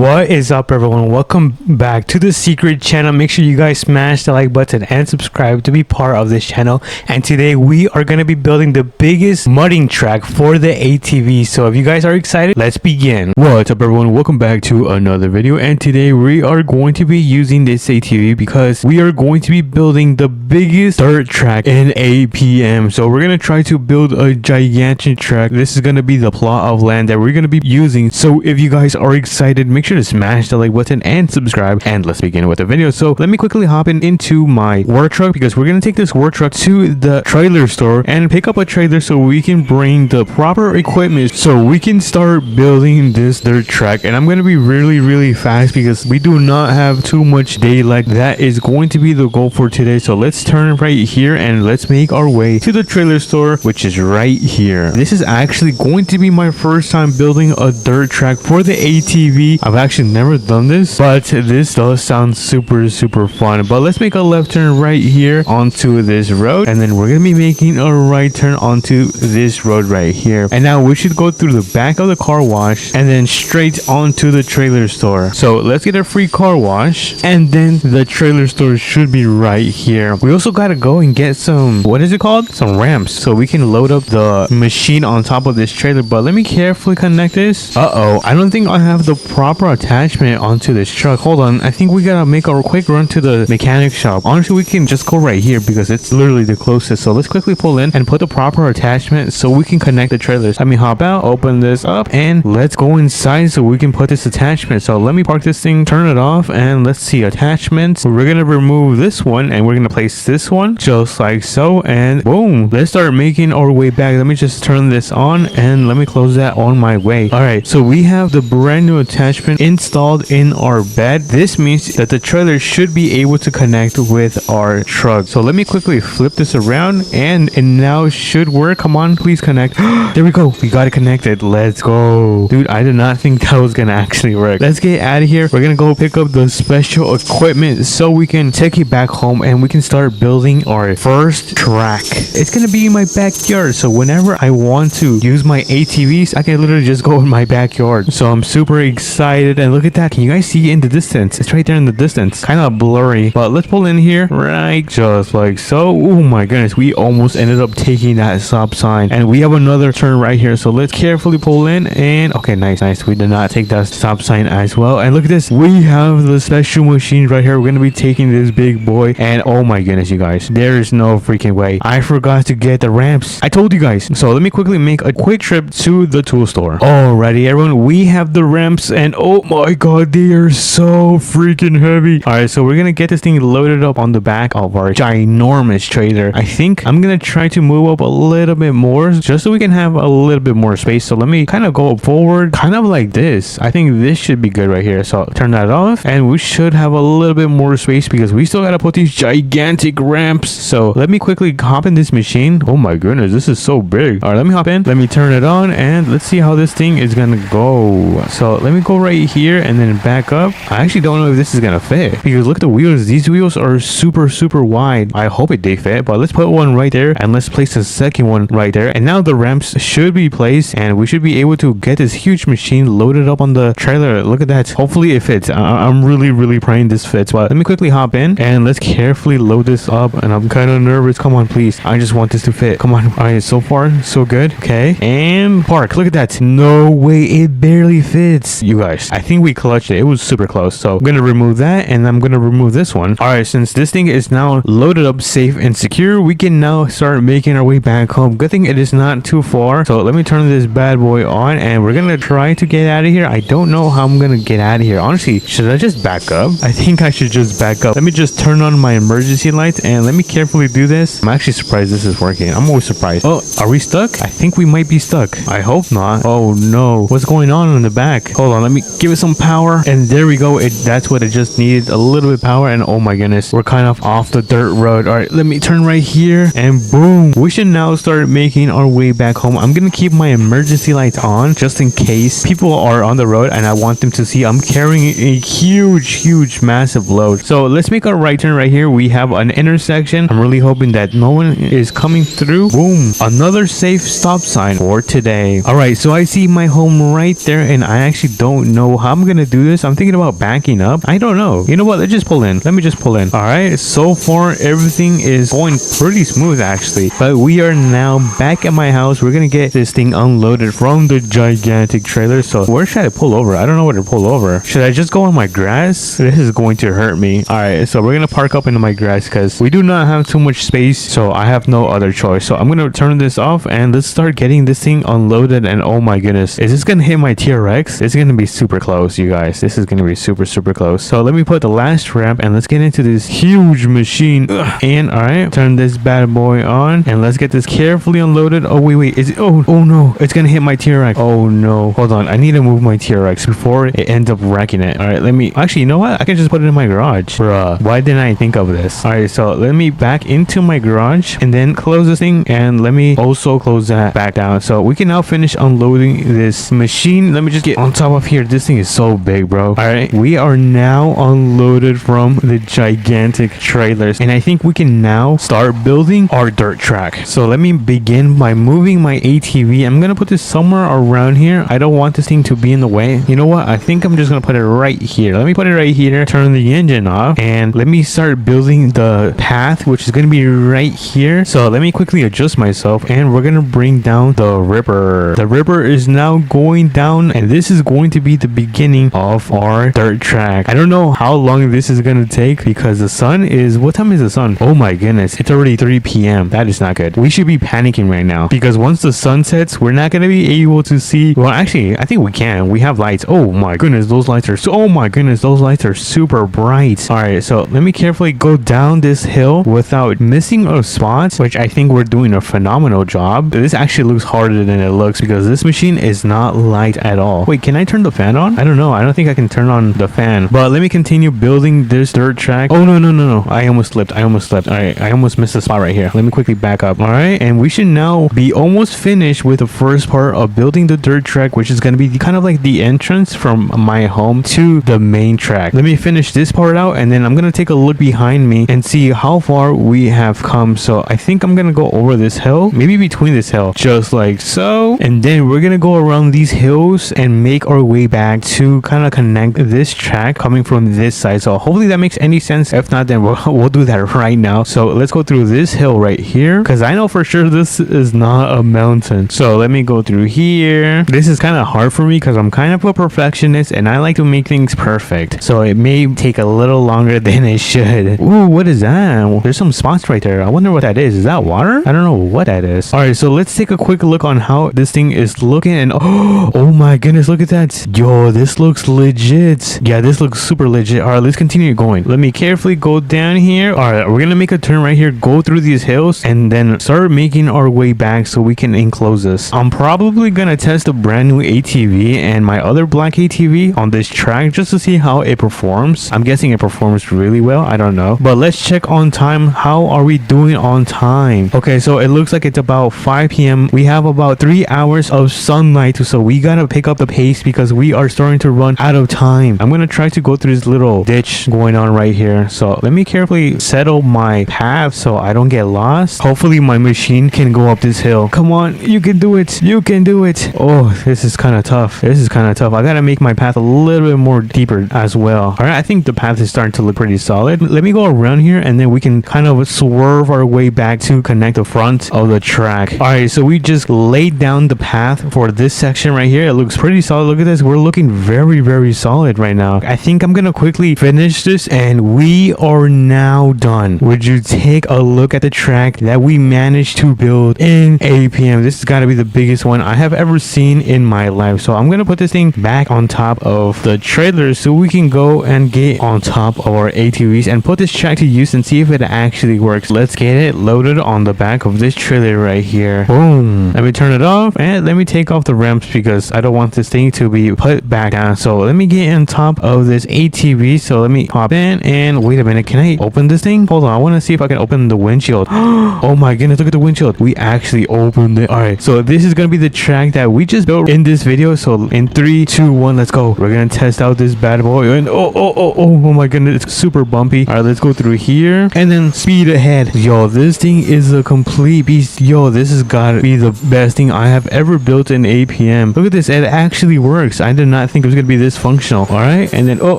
What is up, everyone? Welcome back to the secret channel. Make sure you guys smash the like button and subscribe to be part of this channel. And today we are going to be building the biggest mudding track for the ATV. So if you guys are excited, let's begin. What's up, everyone? Welcome back to another video. And today we are going to be using this ATV because we are going to be building the biggest dirt track in APM. So we're going to try to build a gigantic track. This is going to be the plot of land that we're going to be using. So if you guys are excited, make sure to smash the like button and subscribe, and let's begin with the video. So let me quickly hop into my work truck because we're going to take this work truck to the trailer store and pick up a trailer so we can bring the proper equipment so we can start building this dirt track. And I'm going to be really fast because we do not have too much daylight. That is going to be the goal for today. So let's turn right here and let's make our way to the trailer store, which is right here. This is actually going to be my first time building a dirt track for the ATV. I've actually never done this, but this does sound super fun. But let's make a left turn right here onto this road, and then we're gonna be making a right turn onto this road right here. And now we should go through the back of the car wash and then straight onto the trailer store. So let's get a free car wash, and then the trailer store should be right here. We also gotta go and get some, what is it called? Some ramps so we can load up the machine on top of this trailer. But let me carefully connect this. I don't think I have the proper attachment onto this truck. Hold on, I think we gotta make a quick run to the mechanic shop. Honestly, we can just go right here because it's literally the closest. So let's quickly pull in and put the proper attachment so we can connect the trailers. Let me hop out, open this up, and let's go inside so we can put this attachment. So let me park this thing, turn it off, and let's see attachments. We're gonna remove this one and we're gonna place this one just like so, and boom, let's start making our way back. Let me just turn this on and let me close that on my way. All right, so we have the brand new attachment installed in our bed. This means that the trailer should be able to connect with our truck. So let me quickly flip this around and it now should work. Come on, please connect. There we go, we got it connected. Let's go. Dude, I did not think that was gonna actually work. Let's get out of here. We're gonna go pick up the special equipment so we can take it back home and we can start building our first track. It's gonna be in my backyard, so whenever I want to use my ATVs, I can literally just go in my backyard. So I'm super excited. And look at that, can you guys see in the distance? It's right there in the distance, kind of blurry, but let's pull in here right just like so. Oh my goodness, we almost ended up taking that stop sign, and we have another turn right here. So let's carefully pull in, and okay, nice, we did not take that stop sign as well. And look at this, we have the special machine right here. We're gonna be taking this big boy, and oh my goodness, you guys, there is no freaking way I forgot to get the ramps. I told you guys. So let me quickly make a quick trip to the tool store. Alrighty, everyone, we have the ramps, and oh my god, they are so freaking heavy. All right, so we're gonna get this thing loaded up on the back of our ginormous trailer. I think I'm gonna try to move up a little bit more just so we can have a little bit more space. So let me kind of go forward, kind of like this. I think this should be good right here. So turn that off, and we should have a little bit more space because we still gotta put these gigantic ramps. So let me quickly hop in this machine. Oh my goodness, this is so big. All right, let me hop in, let me turn it on, and let's see how this thing is gonna go. So let me go right here and then back up. I actually don't know if this is gonna fit because look at the wheels. These wheels are super wide. I hope they fit, but let's put one right there and let's place a second one right there. And now the ramps should be placed and we should be able to get this huge machine loaded up on the trailer. Look at that. Hopefully it fits. I'm really praying this fits, but let me quickly hop in and let's carefully load this up. And I'm kind of nervous. Come on, please. I just want this to fit. Come on. All right, so far so good. Okay, and park. Look at that. No way, it barely fits. You guys, I think we clutched it. It was super close. So I'm gonna remove that, and I'm gonna remove this one. All right, since this thing is now loaded up safe and secure, we can now start making our way back home. Good thing it is not too far. So let me turn this bad boy on, and we're gonna try to get out of here. I don't know how I'm gonna get out of here. Honestly, should I just back up? I think I should just back up. Let me just turn on my emergency lights and let me carefully do this. I'm actually surprised this is working. I'm always surprised. Oh, are we stuck? I think we might be stuck. I hope not. Oh no, what's going on in the back? Hold on, let me give it some power, and there we go. That's what it just needed, a little bit of power. And oh my goodness, we're kind of off the dirt road. All right, let me turn right here, and boom, we should now start making our way back home. I'm gonna keep my emergency lights on just in case people are on the road and I want them to see I'm carrying a huge massive load. So let's make a right turn right here. We have an intersection. I'm really hoping that no one is coming through. Boom, another safe stop sign for today. All right, so I see my home right there, and I actually don't know know how I'm gonna do this. I'm thinking about backing up. I don't know. You know what? Let's just pull in. Let me just pull in. All right. So far, everything is going pretty smooth actually. But we are now back at my house. We're gonna get this thing unloaded from the gigantic trailer. So where should I pull over? I don't know where to pull over. Should I just go on my grass? This is going to hurt me. All right. So we're gonna park up into my grass because we do not have too much space. So I have no other choice. So I'm gonna turn this off and let's start getting this thing unloaded. And oh my goodness, is this gonna hit my TRX? It's gonna be super close, you guys. This is gonna be super close. So let me put the last ramp and let's get into this huge machine. And all right, turn this bad boy on and let's get this carefully unloaded. Oh wait, is it? Oh no, it's gonna hit my TRX. Oh no, hold on, I need to move my TRX before it ends up wrecking it. All right, let me actually, you know what, I can just put it in my garage. Bruh, why didn't I think of this? All right, so let me back into my garage and then close this thing, and let me also close that back down so we can now finish unloading this machine. Let me just get on top of here. This thing is so big, bro. All right, we are now unloaded from the gigantic trailers, and I think we can now start building our dirt track. So let me begin by moving my ATV. I'm gonna put this somewhere around here. I don't want this thing to be in the way. You know what, I think I'm just gonna put it right here. Let me put it right here, turn the engine off, and let me start building the path, which is gonna be right here. So let me quickly adjust myself, and we're gonna bring down the ripper. The ripper is now going down, and this is going to be the beginning of our dirt track. I don't know how long this is gonna take because the sun is, what time is the sun? Oh my goodness, it's already 3 p.m. That is not good. We should be panicking right now because once the sun sets, we're not gonna be able to see. Well, actually, I think we can. We have lights. Oh my goodness, those lights are so, oh my goodness, those lights are super bright. All right, so let me carefully go down this hill without missing a spot, which I think we're doing a phenomenal job. This actually looks harder than it looks because this machine is not light at all. Wait, can I turn the fan on? I don't know. I don't think I can turn on the fan, but let me continue building this dirt track. Oh no, I almost slipped. All right, I almost missed a spot right here. Let me quickly back up. All right, and we should now be almost finished with the first part of building the dirt track, which is going to be kind of like the entrance from my home to the main track. Let me finish this part out, and then I'm going to take a look behind me and see how far we have come. So I think I'm going to go over this hill, maybe between this hill, just like so, and then we're going to go around these hills and make our way back to kind of connect this track coming from this side. So hopefully that makes any sense. If not, then we'll do that right now. So let's go through this hill right here because I know for sure this is not a mountain. So let me go through here. This is kind of hard for me because I'm kind of a perfectionist and I like to make things perfect. So it may take a little longer than it should. Ooh, what is that? There's some spots right there. I wonder what that is. Is that water? I don't know what that is. All right, so let's take a quick look on how this thing is looking. And oh my goodness, look at that. Yo, this looks legit. Yeah, this looks super legit. All right, let's continue going. Let me carefully go down here. All right, we're gonna make a turn right here, go through these hills, and then start making our way back so we can enclose this. I'm probably gonna test a brand new ATV and my other black ATV on this track just to see how it performs. I'm guessing it performs really well. I don't know, but let's check on time. How are we doing on time? Okay, so it looks like it's about 5 p.m. We have about 3 hours of sunlight, so we gotta pick up the pace because we are starting to run out of time. I'm gonna try to go through this little ditch going on right here. So let me carefully settle my path so I don't get lost. Hopefully my machine can go up this hill. Come on, you can do it. You can do it. Oh, this is kind of tough. I gotta make my path a little bit more deeper as well. All right, I think the path is starting to look pretty solid. Let me go around here and then we can kind of swerve our way back to connect the front of the track. All right, so we just laid down the path for this section right here. It looks pretty solid. Look at this. We're looking very solid right now. I think I'm gonna quickly finish this and we are now done. Would you take a look at the track that we managed to build in APM? This has got to be the biggest one I have ever seen in my life. So I'm gonna put this thing back on top of the trailer so we can go and get on top of our ATVs and put this track to use and see if it actually works. Let's get it loaded on the back of this trailer right here. Boom. Let me turn it off and let me take off the ramps because I don't want this thing to be put back down. So let me get on top of this ATV. So let me hop in and wait a minute. Can I open this thing? Hold on. I want to see if I can open the windshield. Oh my goodness. Look at the windshield. We actually opened it. All right. So this is going to be the track that we just built in this video. So in 3, 2, 1, let's go. We're going to test out this bad boy. And oh my goodness. It's super bumpy. All right. Let's go through here and then speed ahead. Yo, this thing is a complete beast. Yo, this has got to be the best thing I have ever built in APM. Look at this. It actually works. I did not think it was gonna be this functional. All right, and then oh,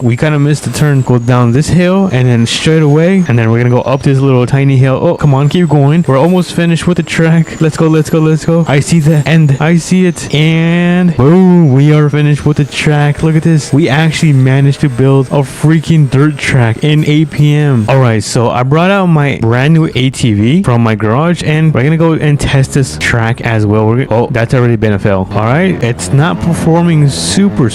we kind of missed the turn. Go down this hill and then straight away, and then we're gonna go up this little tiny hill. Oh, come on, keep going. We're almost finished with the track. Let's go, let's go, let's go. I see the end. I see it, and boom, we are finished with the track. Look at this. We actually managed to build a freaking dirt track in APM. All right, so I brought out my brand new ATV from my garage, and we're gonna go and test this track as well. Oh, that's already been a fail. All right, it's not performing super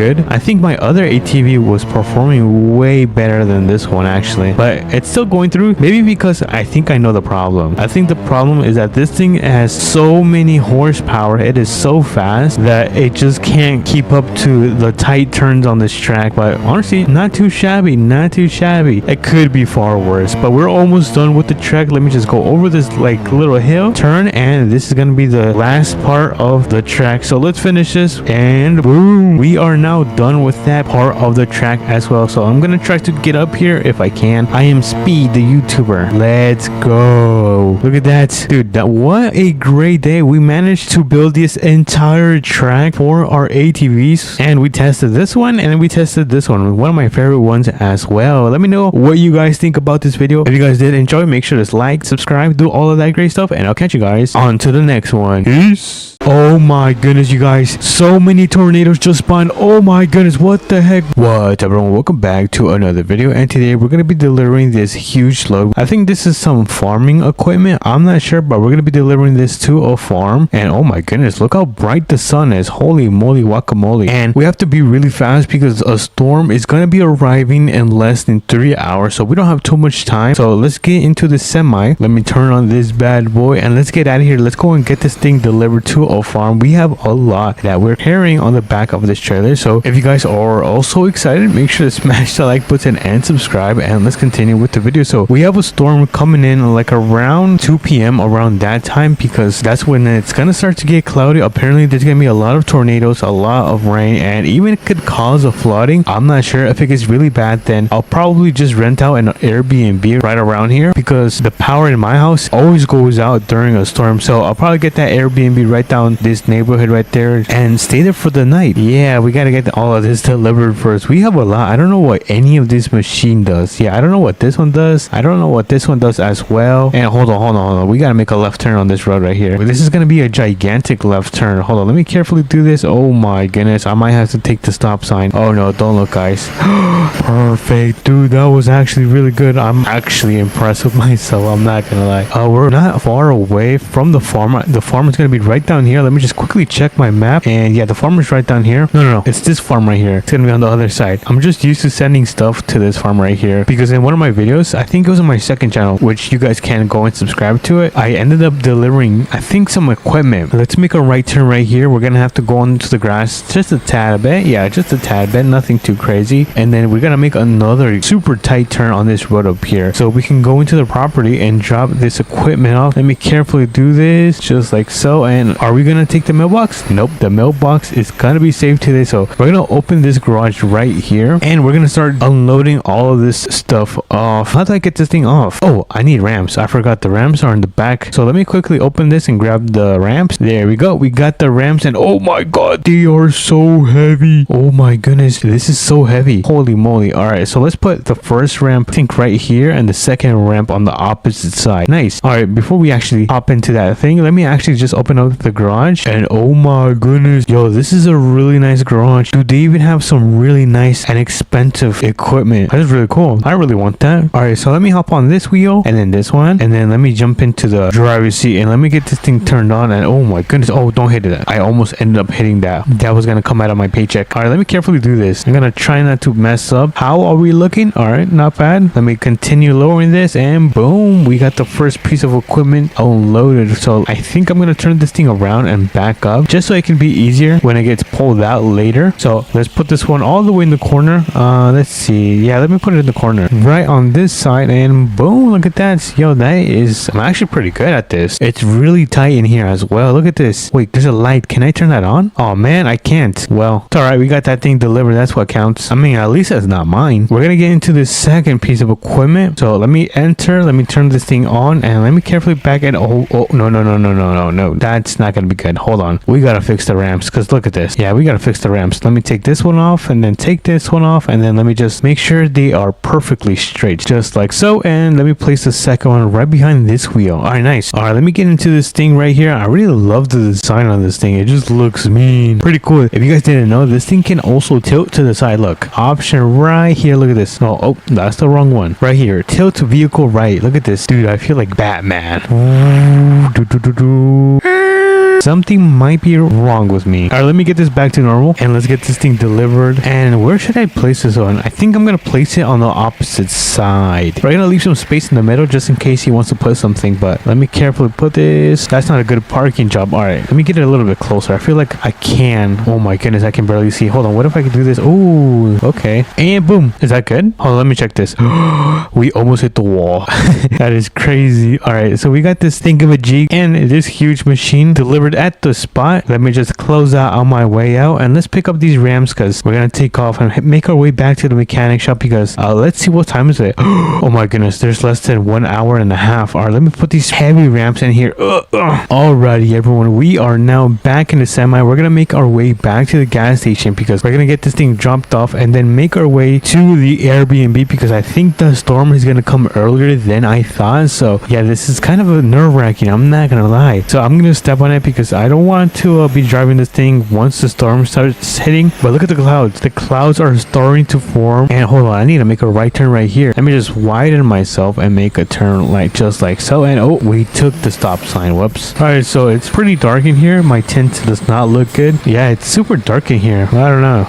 good. I think my other ATV was performing way better than this one actually, but it's still going through. Maybe because I think I know the problem. I think the problem is that this thing has so many horsepower. It is so fast that it just can't keep up to the tight turns on this track. But honestly, not too shabby, not too shabby. It could be far worse, but we're almost done with the track. Let me just go over this like little hill turn, and this is gonna be the last part of the track. So let's finish this, and boom, we are now done with that part of the track as well. So I'm gonna try to get up here if I can. I am Speed, the YouTuber. Let's go. Look at that, dude. What a great day. We managed to build this entire track for our ATVs, and we tested this one, and we tested this one of my favorite ones as well. Let me know what you guys think about this video. If you guys did enjoy, make sure to like, subscribe, do all of that great stuff, and I'll catch you guys on to the next one. Peace. Oh my goodness, you guys, so many tornadoes just spawned. Oh my goodness, what the heck? What's up, everyone? Welcome back to another video, and today we're gonna be delivering this huge load. I think this is some farming equipment. I'm not sure, but we're gonna be delivering this to a farm. And oh my goodness, look how bright the sun is. Holy moly guacamole. And we have to be really fast because a storm is gonna be arriving in less than 3 hours, so we don't have too much time. So let's get into the semi. Let me turn on this bad boy and let's get out of here. Let's go and get this thing delivered to a farm. We have a lot that we're carrying on the back of this trailer, so if you guys are also excited, make sure to smash the like button and subscribe, and let's continue with the video. So we have a storm coming in like around 2 p.m. around that time, because that's when it's gonna start to get cloudy. Apparently there's gonna be a lot of tornadoes, a lot of rain, and even it could cause a flooding. I'm not sure. If it gets really bad, then I'll probably just rent out an Airbnb right around here, because the power in my house always goes out during a storm. So I'll probably get that Airbnb right down this neighborhood right there and stay there for the night. Yeah, we gotta get all of this delivered first. We have a lot. I don't know what any of this machine does. Yeah, I don't know what this one does. I don't know what this one does as well. And hold on, we gotta make a left turn on this road right here. This is gonna be a gigantic left turn. Hold on, let me carefully do this. Oh my goodness, I might have to take the stop sign. Oh no, don't look, guys. Perfect, dude. That was actually really good. I'm actually impressed with myself, I'm not gonna lie. We're not far away from the farm. The farm is gonna be right down here. Let me just quickly check my map, and yeah, the farm is right down here. No, it's this farm right here. It's gonna be on the other side. I'm just used to sending stuff to this farm right here, because in one of my videos, I think it was on my second channel, which you guys can go and subscribe to it, I ended up delivering, I think, some equipment. Let's make a right turn right here. We're gonna have to go into the grass just a tad bit. Yeah, just a tad bit, nothing too crazy. And then we're gonna make another super tight turn on this road up here, so we can go into the property and drop this equipment off. Let me carefully do this just like so. And are we gonna take the mailbox? Nope, the mailbox is gonna be saved today. So we're gonna open this garage right here, and we're gonna start unloading all of this stuff off. How do I get this thing off? Oh, I need ramps. I forgot the ramps are in the back. So let me quickly open this and grab the ramps. There we go. We got the ramps, and oh my god, they are so heavy. Oh my goodness, this is so heavy. Holy moly. All right, so let's put the first ramp, I think, right here, and the second ramp on the opposite side. Nice. All right, before we actually hop into that thing, let me actually just open up the garage, and oh my goodness, yo, this is a really nice garage. Dude, they even have some really nice and expensive equipment. That is really cool. I really want that. All right, so let me hop on this wheel, and then this one, and then let me jump into the driver's seat, and let me get this thing turned on. And oh my goodness, oh, don't hit it. I almost ended up hitting that. That was gonna come out of my paycheck. All right, let me carefully do this. I'm gonna try not to mess up. How are we looking? All right, not bad. Let me continue lowering this, and boom, we got the first piece of equipment unloaded. So I think I'm gonna turn this thing around and back up, just so it can be easier when it gets pulled out later. So let's put this one all the way in the corner. Let's see. Yeah, let me put it in the corner right on this side, and boom, look at that. Yo, that is, I'm actually pretty good at this. It's really tight in here as well. Look at this. Wait, there's a light. Can I turn that on? Oh man, I can't. Well, it's all right. We got that thing delivered. That's what counts. I mean, at least that's not mine. We're gonna get into the second piece of equipment. So let me enter. Let me turn this thing on, and let me carefully back it. Oh, no. That's not gonna gonna be good. Hold on. We gotta fix the ramps because look at this. Yeah, we gotta fix the ramps. Let me take this one off and then take this one off. And then let me just make sure they are perfectly straight. Just like so. And let me place the second one right behind this wheel. All right, nice. All right, let me get into this thing right here. I really love the design on this thing. It just looks mean. Pretty cool. If you guys didn't know, this thing can also tilt to the side. Look, option right here. Look at this. Oh, that's the wrong one. Right here. Tilt to vehicle right. Look at this. Dude, I feel like Batman. Something might be wrong with me. All right, let me get this back to normal and let's get this thing delivered. And where should I place this on? I think I'm gonna place it on the opposite side. We're gonna leave some space in the middle just in case he wants to put something, but let me carefully put this. That's not a good parking job. All right, let me get it a little bit closer. I feel like I can. Oh my goodness, I can barely see. Hold on, what if I could do this? Oh, okay. And boom. Is that good? Hold on, let me check this. We almost hit the wall. That is crazy. All right, so we got this thing of a jig and this huge machine delivered at the spot. Let me just close that on my way out and let's pick up these ramps because we're gonna take off and make our way back to the mechanic shop because let's see what time is it. Oh my goodness, there's less than 1 hour and a half. All right, let me put these heavy ramps in here. Alrighty, everyone, we are now back in the semi. We're gonna make our way back to the gas station because we're gonna get this thing dropped off and then make our way to the Airbnb because I think the storm is gonna come earlier than I thought. So yeah, this is kind of a nerve-wracking, I'm not gonna lie. So I'm gonna step on it because I don't want to be driving this thing once the storm starts hitting. But look at the clouds. The clouds are starting to form. And hold on, I need to make a right turn right here. Let me just widen myself and make a turn like just like so. And oh, we took the stop sign. Whoops. All right, so it's pretty dark in here. My tint does not look good. Yeah, it's super dark in here. I don't know.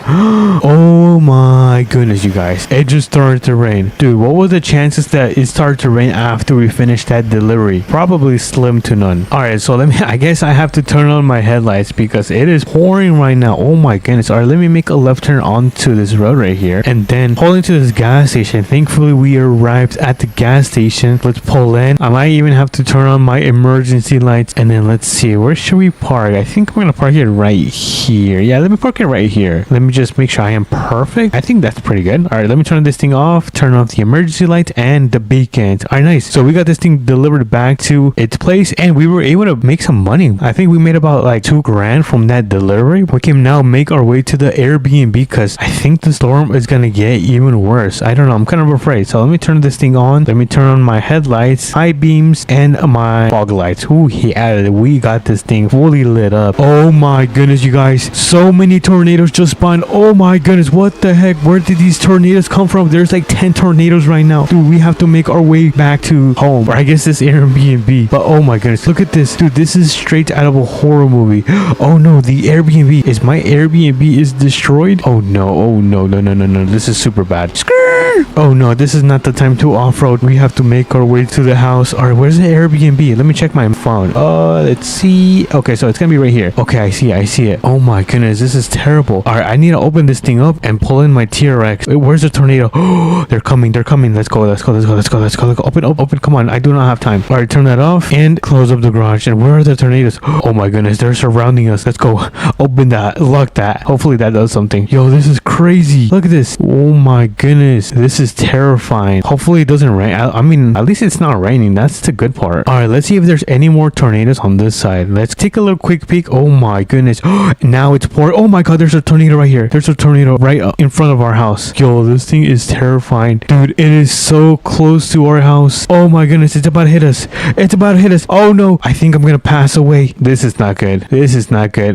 Oh my goodness, you guys. It just started to rain. Dude, what were the chances that it started to rain after we finished that delivery? Probably slim to none. All right, so I guess I have to turn on my headlights because it is pouring right now. Oh my goodness. All right, let me make a left turn onto this road right here and then pull into this gas station. Thankfully, we arrived at the gas station. Let's pull in. I might even have to turn on my emergency lights and then let's see, where should we park? I think I'm gonna park it right here. Yeah, let me park it right here. Let me just make sure I am perfect. I think that's pretty good. All right, let me turn this thing off, turn off the emergency light and the beacons. All right, nice. So we got this thing delivered back to its place and we were able to make some money. I think we made about like $2,000 from that delivery. We can now make our way to the Airbnb because I think the storm is gonna get even worse. I don't know, I'm kind of afraid. So let me turn this thing on. Let me turn on my headlights, high beams, and my fog lights. Ooh, he added it. We got this thing fully lit up. Oh my goodness, you guys. So many tornadoes just spawned. Oh my goodness, what the heck? Where did these tornadoes come from? There's like 10 tornadoes right now. Dude, we have to make our way back to home. Or I guess this Airbnb. But oh my goodness, look at this. Dude, this is straight out of a horror movie. Oh no, the Airbnb. Is my Airbnb is destroyed? Oh no, oh no, no, no, no, no. This is super bad. Oh no, this is not the time to off-road. We have to make our way to the house. Alright, where's the Airbnb? Let me check my phone. Let's see. Okay, so it's gonna be right here. Okay, I see it. Oh my goodness, this is terrible. Alright, I need to open this thing up and pull in my TRX. Wait, where's the tornado? Oh, they're coming. Let's go. Open. Come on, I do not have time. Alright, turn that off and close up the garage. And where are the tornadoes? Oh my goodness, they're surrounding us. Let's go. Open that. Lock that. Hopefully that does something. Yo, this is crazy. Look at this. Oh my goodness. This is terrifying. Hopefully it doesn't rain. I mean, at least it's not raining. That's the good part. All right, let's see if there's any more tornadoes on this side. Let's take a little quick peek. Oh my goodness. Now it's pouring. Oh my god, there's a tornado right here. There's a tornado right in front of our house. Yo, this thing is terrifying. Dude, it is so close to our house. Oh my goodness, it's about to hit us. Oh no, I think I'm gonna pass away. This is not good.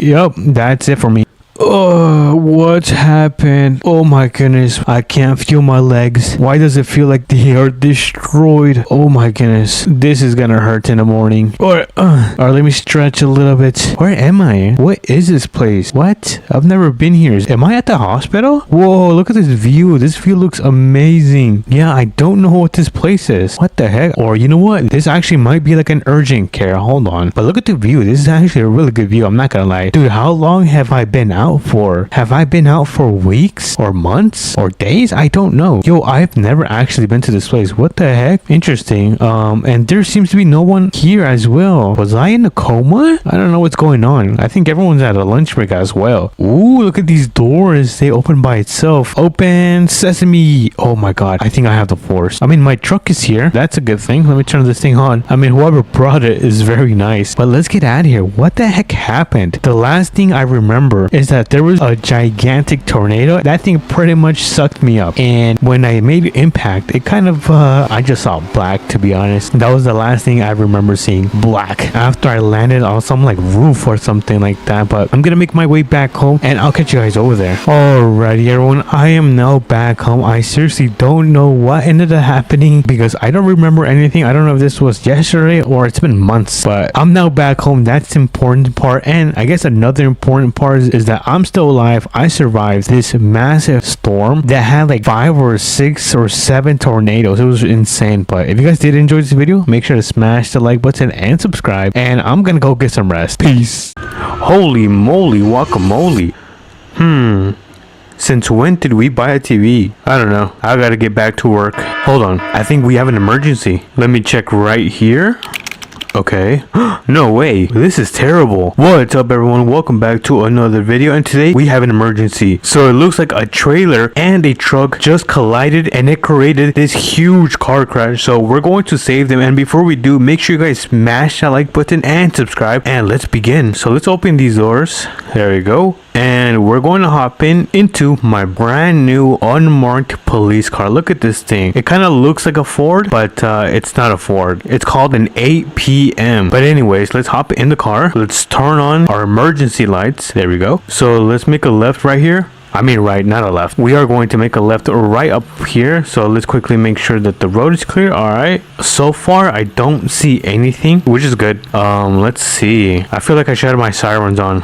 Yep, that's it for me. Oh, what's happened? Oh my goodness, I can't feel my legs. Why does it feel like they are destroyed? Oh my goodness, this is gonna hurt in the morning. Or let me stretch a little bit. Where am I? What is this place? What? I've never been here. Am I at the hospital? Whoa, look at this view. This view looks amazing. Yeah, I don't know what this place is. What the heck? Or you know what? This actually might be like an urgent care. Hold on. But look at the view. This is actually a really good view. I'm not gonna lie. Dude, how long have I been out out for? Have I been out for weeks or months or days? I don't know. Yo, I've never actually been to this place. What the heck? Interesting. And there seems to be no one here as well. Was I in a coma? I don't know what's going on. I think everyone's at a lunch break as well. Ooh, look at these doors. They open by itself. Open sesame. Oh my god. I think I have the force. I mean, my truck is here. That's a good thing. Let me turn this thing on. I mean, whoever brought it is very nice. But let's get out of here. What the heck happened? The last thing I remember is that there was a gigantic tornado. That thing pretty much sucked me up. And when I made impact, it kind of, I just saw black, to be honest. That was the last thing I remember seeing. Black. After I landed on some like roof or something like that. But I'm gonna make my way back home and I'll catch you guys over there. Alrighty, everyone. I am now back home. I seriously don't know what ended up happening because I don't remember anything. I don't know if this was yesterday or it's been months, but I'm now back home. That's the important part. And I guess another important part is that I'm still alive. I survived this massive storm that had like 5 or 6 or 7 tornadoes. It was insane. But if you guys did enjoy this video, make sure to smash the like button and subscribe. And I'm gonna go get some rest. Peace. Holy moly, guacamole. Since when did we buy a TV? I don't know. I gotta get back to work. Hold on. I think we have an emergency. Let me check right here. Okay. No way. This is terrible. What's up, everyone? Welcome back to another video, and today we have an emergency. So it looks like a trailer and a truck just collided and it created this huge car crash. So we're going to save them, and before we do, make sure you guys smash that like button and subscribe, and let's begin. So let's open these doors. There we go. And we're going to hop into my brand new unmarked police car. Look at this thing. It kind of looks like a Ford, but it's not a Ford. It's called an APM. But anyways, let's hop in the car. Let's turn on our emergency lights. There we go. So let's make a left right here. I mean right, not a left. We are going to make a left or right up here. So let's quickly make sure that the road is clear. All right. So far, I don't see anything, which is good. Let's see. I feel like I should have my sirens on.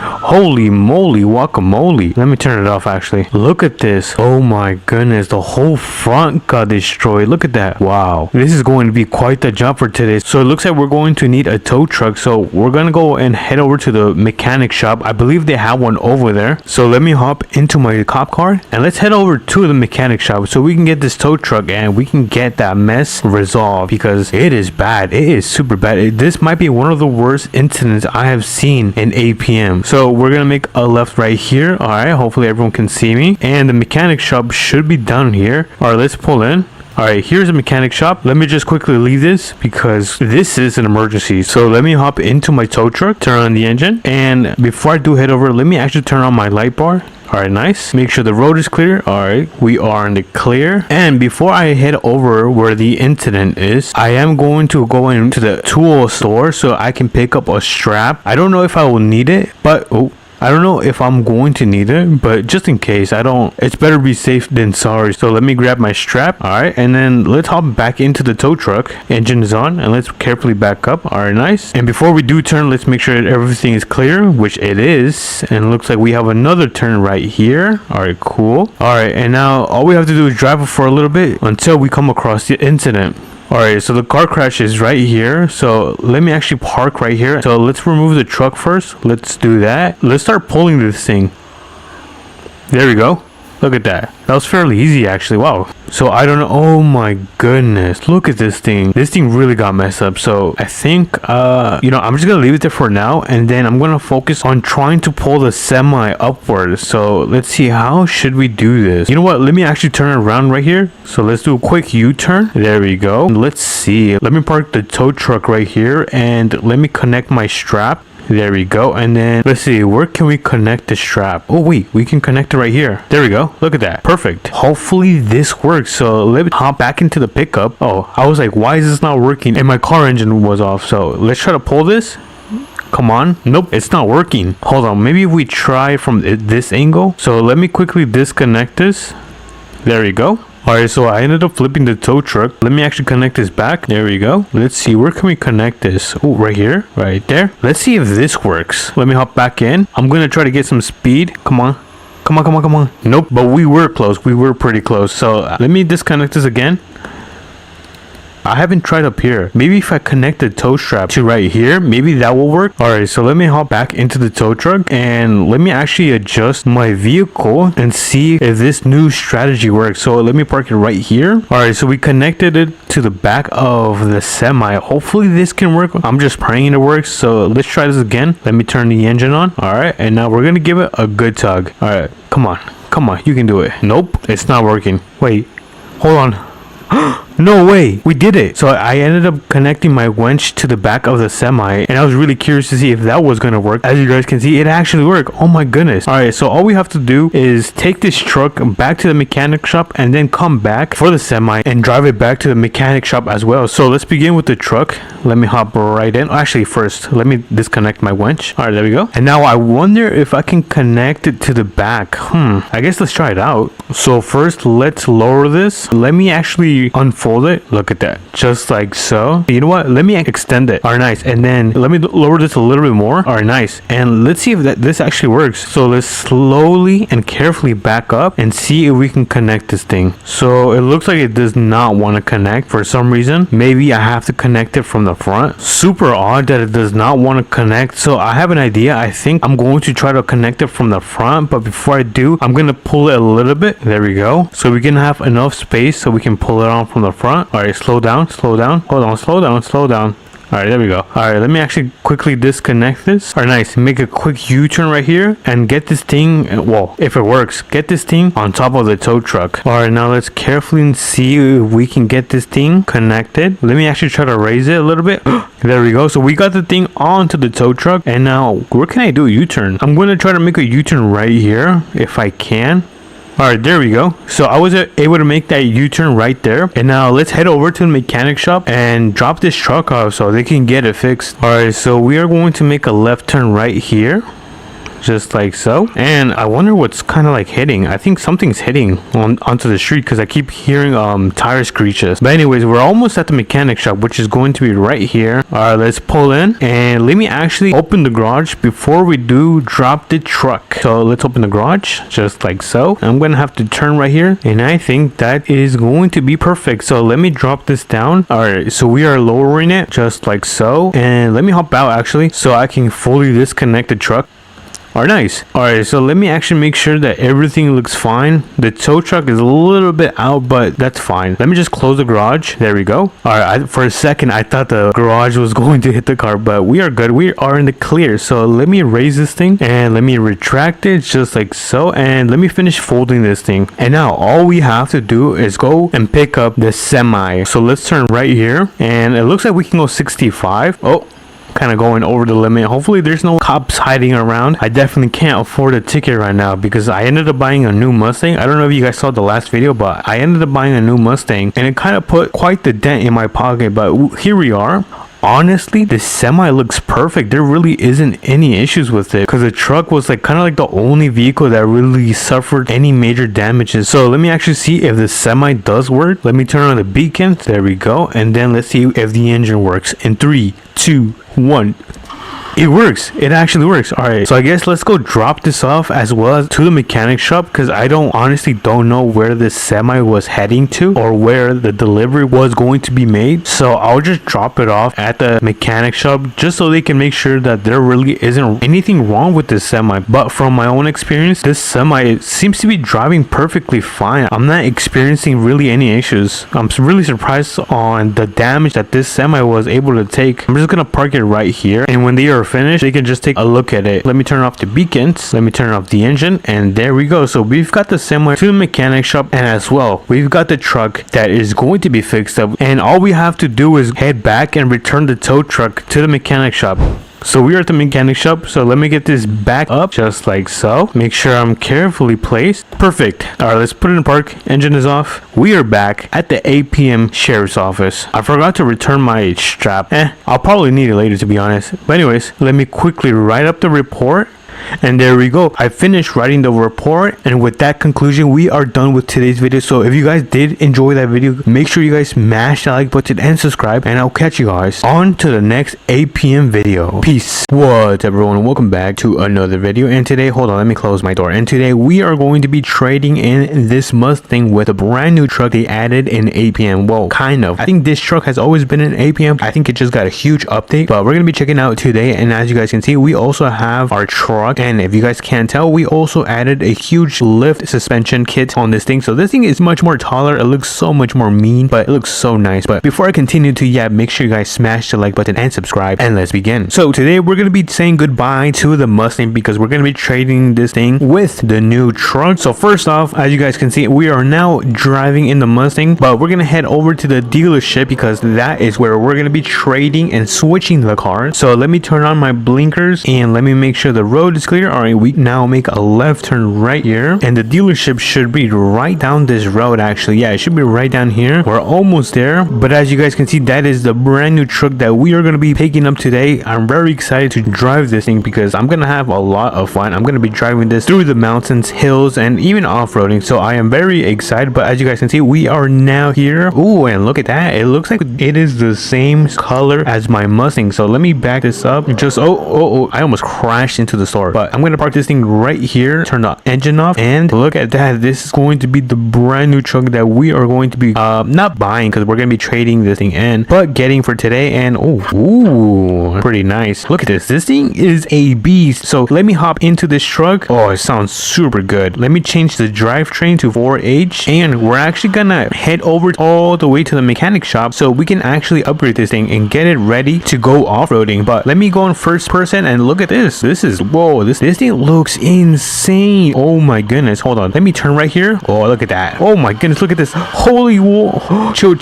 Holy moly, guacamole. Let me turn it off, actually. Look at this. Oh my goodness, the whole front got destroyed. Look at that. Wow, this is going to be quite the job for today. So it looks like we're going to need a tow truck. So we're gonna go and head over to the mechanic shop. I believe they have one over there. So let me hop into my cop car and let's head over to the mechanic shop so we can get this tow truck and we can get that mess resolved, because it is bad. It is super bad. This might be one of the worst incidents I have seen in APM. So we're gonna make a left right here. All right, hopefully everyone can see me, and the mechanic shop should be down here. All right, let's pull in. All right, here's a mechanic shop. Let me just quickly leave this because this is an emergency. So let me hop into my tow truck, turn on the engine, and before I do head over, let me actually turn on my light bar. All right, nice. Make sure the road is clear. All right, we are in the clear. And before I head over where the incident is, I am going to go into the tool store so I can pick up a strap. I don't know if I will need it, but I don't know if I'm going to need it, but just in case, it's better be safe than sorry. So let me grab my strap. All right, and then let's hop back into the tow truck. Engine is on, and let's carefully back up. All right, nice. And before we do turn, let's make sure that everything is clear, which it is. And it looks like we have another turn right here. All right, cool. All right, and now all we have to do is drive it for a little bit until we come across the incident. Alright, so the car crash is right here. So let me actually park right here. So let's remove the truck first. Let's do that. Let's start pulling this thing. There we go. Look at that. That was fairly easy, actually. Wow. So I don't know. Oh my goodness. Look at this thing. This thing really got messed up. So I think, I'm just going to leave it there for now. And then I'm going to focus on trying to pull the semi upward. So let's see. How should we do this? You know what? Let me actually turn it around right here. So let's do a quick U-turn. There we go. Let's see. Let me park the tow truck right here. And let me connect my strap. There we go. And then let's see, where can we connect the strap? Oh wait, we can connect it right here. There we go. Look at that. Perfect. Hopefully this works. So let me hop back into the pickup. Oh, I was like, why is this not working? And my car engine was off. So let's try to pull this. Come on. Nope, it's not working. Hold on, maybe if we try from this angle. So let me quickly disconnect this. There you go. Alright, so I ended up flipping the tow truck. Let me actually connect this back. There we go. Let's see, where can we connect this? Oh, right here. Right there. Let's see if this works. Let me hop back in. I'm gonna try to get some speed. Come on. Come on, come on, come on. Nope, but we were close. We were pretty close. So let me disconnect this again. I haven't tried up here. Maybe if I connect the tow strap to right here, maybe that will work. All right, so let me hop back into the tow truck and let me actually adjust my vehicle and see if this new strategy works. So let me park it right here. All right, so we connected it to the back of the semi. Hopefully this can work. I'm just praying it works. So let's try this again. Let me turn the engine on. All right, and now we're gonna give it a good tug. All right, come on, you can do it. Nope, it's not working. Wait, hold on. No way, we did it. So I ended up connecting my winch to the back of the semi, and I was really curious to see if that was gonna work. As you guys can see, it actually worked. Oh my goodness. All right, so all we have to do is take this truck back to the mechanic shop and then come back for the semi and drive it back to the mechanic shop as well. So let's begin with the truck. Let me hop right in. Actually, first let me disconnect my winch. All right, there we go. And now I wonder if I can connect it to the back. I guess let's try it out. So first, let's lower this. Let me actually unfold it. Look at that, just like so. You know what, let me extend it. All right, nice. And then let me lower this a little bit more. All right, nice. And let's see if this actually works. So let's slowly and carefully back up and see if we can connect this thing. So it looks like it does not want to connect for some reason. Maybe I have to connect it from the front. Super odd that it does not want to connect. So I have an idea. I think I'm going to try to connect it from the front, but before I do, I'm gonna pull it a little bit. There we go. So we can have enough space so we can pull it on from the front. All right, slow down. Hold on, slow down. All right, there we go. All right, let me actually quickly disconnect this. All right, nice. Make a quick U-turn right here and get this thing, well, if it works, get this thing on top of the tow truck. All right, now let's carefully see if we can get this thing connected. Let me actually try to raise it a little bit. There we go. So we got the thing onto the tow truck, and now where can I do a U-turn? I'm going to try to make a U-turn right here if I can. All right, there we go. So I was able to make that U-turn right there. And now let's head over to the mechanic shop and drop this truck off so they can get it fixed. All right, so we are going to make a left turn right here, just like so. And I wonder what's kind of like hitting. I think something's hitting onto the street because I keep hearing tire screeches. But anyways, we're almost at the mechanic shop, which is going to be right here. All right, let's pull in and let me actually open the garage before we do drop the truck. So let's open the garage just like so. I'm gonna have to turn right here, and I think that is going to be perfect. So let me drop this down. All right, so we are lowering it just like so, and let me hop out actually so I can fully disconnect the truck. All right, nice. All right, so let me actually make sure that everything looks fine. The tow truck is a little bit out, but that's fine. Let me just close the garage. There we go. All right, for a second I thought the garage was going to hit the car, but we are good. We are in the clear. So let me raise this thing and let me retract it just like so, and let me finish folding this thing. And now all we have to do is go and pick up the semi. So let's turn right here, and it looks like we can go 65. Oh, kind of going over the limit. Hopefully there's no cops hiding around. I definitely can't afford a ticket right now because I ended up buying a new Mustang. I don't know if you guys saw the last video, but I ended up buying a new Mustang, and it kind of put quite the dent in my pocket. But here we are. Honestly, this semi looks perfect. There really isn't any issues with it because the truck was like kind of like the only vehicle that really suffered any major damages. So let me actually see if the semi does work. Let me turn on the beacons. There we go. And then let's see if the engine works in 3, 2, 1. It works. It actually works. All right, so I guess let's go drop this off as well as to the mechanic shop, because I honestly don't know where this semi was heading to or where the delivery was going to be made. So I'll just drop it off at the mechanic shop just so they can make sure that there really isn't anything wrong with this semi. But from my own experience, this semi seems to be driving perfectly fine. I'm not experiencing really any issues. I'm really surprised on the damage that this semi was able to take. I'm just gonna park it right here, and when they are finished, they can just take a look at it. Let me turn off the beacons. Let me turn off the engine, and there we go. So we've got the semi to the mechanic shop, and as well we've got the truck that is going to be fixed up, and all we have to do is head back and return the tow truck to the mechanic shop. So we are at the mechanic shop, so let me get this back up just like so. Make sure I'm carefully placed. Perfect. All right, let's put it in park. Engine is off. We are back at the APM sheriff's office. I forgot to return my strap. I'll probably need it later, to be honest. But anyways, let me quickly write up the report And there we go. I finished writing the report, and with that conclusion, we are done with today's video. So if you guys did enjoy that video, make sure you guys smash that like button and subscribe, and I'll catch you guys on to the next APM video. Peace. What's up, everyone? Welcome back to another video. And today, hold on, let me close my door. And today we are going to be trading in this Mustang with a brand new truck they added in APM. Well, kind of. I think this truck has always been in APM. I think it just got a huge update, but we're gonna be checking out today. And as you guys can see, we also have our truck, and if you guys can't tell, we also added a huge lift suspension kit on this thing. So this thing is much more taller. It looks so much more mean, but it looks so nice. But before I continue to make sure you guys smash the like button and subscribe, and let's begin. So today we're gonna be saying goodbye to the Mustang because we're gonna be trading this thing with the new truck. So first off, as you guys can see, we are now driving in the Mustang, but we're gonna head over to the dealership because that is where we're gonna be trading and switching the car. So let me turn on my blinkers and let me make sure the road is clear. All right, we now make a left turn right here, and the dealership should be right down this road. Actually, yeah, it should be right down here. We're almost there, but as you guys can see, that is the brand new truck that we are going to be picking up today. I'm very excited to drive this thing because I'm going to have a lot of fun. I'm going to be driving this through the mountains, hills, and even off-roading, so I am very excited. But as you guys can see, we are now here. Ooh, and look at that, it looks like it is the same color as my Mustang. So let me back this up. Just oh, I almost crashed into the store, but I'm going to park this thing right here, turn the engine off, and look at that. This is going to be the brand new truck that we are going to be not buying because we're going to be trading this thing in, but getting for today. And ooh, pretty nice. Look at this. This thing is a beast. So let me hop into this truck. Oh, it sounds super good. Let me change the drivetrain to 4H, and we're actually gonna head over all the way to the mechanic shop so we can actually upgrade this thing and get it ready to go off-roading. But let me go in first person and look at this. This is, whoa, this thing looks insane. Oh my goodness, hold on, let me turn right here. Oh, look at that. Oh my goodness, look at this. Holy whoa. Chill,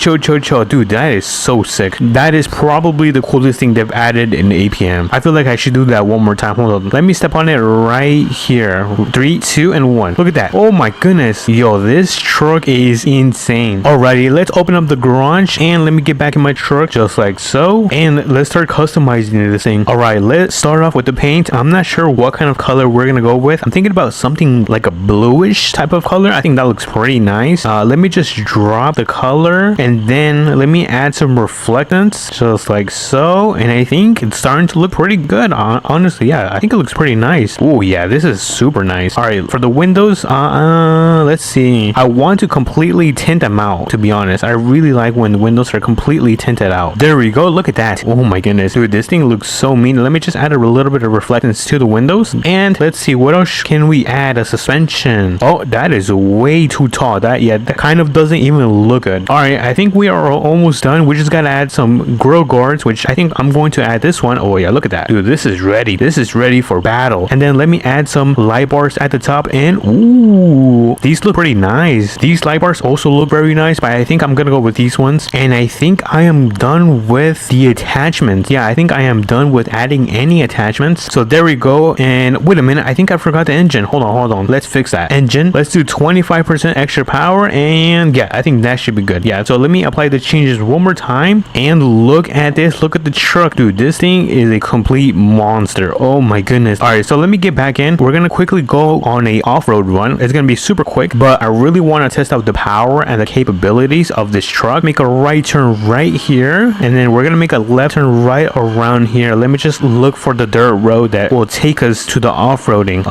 dude, that is so sick. That is probably the coolest thing they've added in APM. I feel like I should do that one more time. Hold on, let me step on it right here. 3, 2, and 1. Look at that. Oh my goodness, yo, this truck is insane. Alrighty, let's open up the garage and let me get back in my truck just like so, and let's start customizing this thing. Alright, let's start off with the paint. I'm not sure what kind of color we're gonna go with. I'm thinking about something like a bluish type of color. I think that looks pretty nice. Let me just drop the color, and then let me add some reflectance just like so, and I think it's starting to look pretty good. Honestly, yeah, I think it looks pretty nice. Oh yeah, this is super nice. All right, for the windows, let's see, I want to completely tint them out, to be honest. I really like when the windows are completely tinted out. There we go, look at that. Oh my goodness, dude, this thing looks so mean. Let me just add a little bit of reflectance to the windows, and let's see, what else can we add? A suspension. Oh, that is way too tall. That kind of doesn't even look good. All right, I think we are almost done. We just gotta add some grill guards, which I think I'm going to add this one. Oh yeah, look at that, dude, this is ready. This is ready for battle. And then let me add some light bars at the top, and ooh, these look pretty nice. These light bars also look very nice, but I think I'm gonna go with these ones. And I think I am done with the attachments. Yeah, I think I am done with adding any attachments. So there we go. And wait a minute, I think I forgot the engine. Hold on, let's fix that engine. Let's do 25% extra power, and yeah, I think that should be good. Yeah, so let me apply the changes one more time, and look at this. Look at the truck, dude. This thing is a complete monster. Oh my goodness. All right, so let me get back in. We're gonna quickly go on a off-road run. It's gonna be super quick, but I really want to test out the power and the capabilities of this truck. Make a right turn right here, and then we're gonna make a left turn right around here. Let me just look for the dirt road that will take us to the off-roading.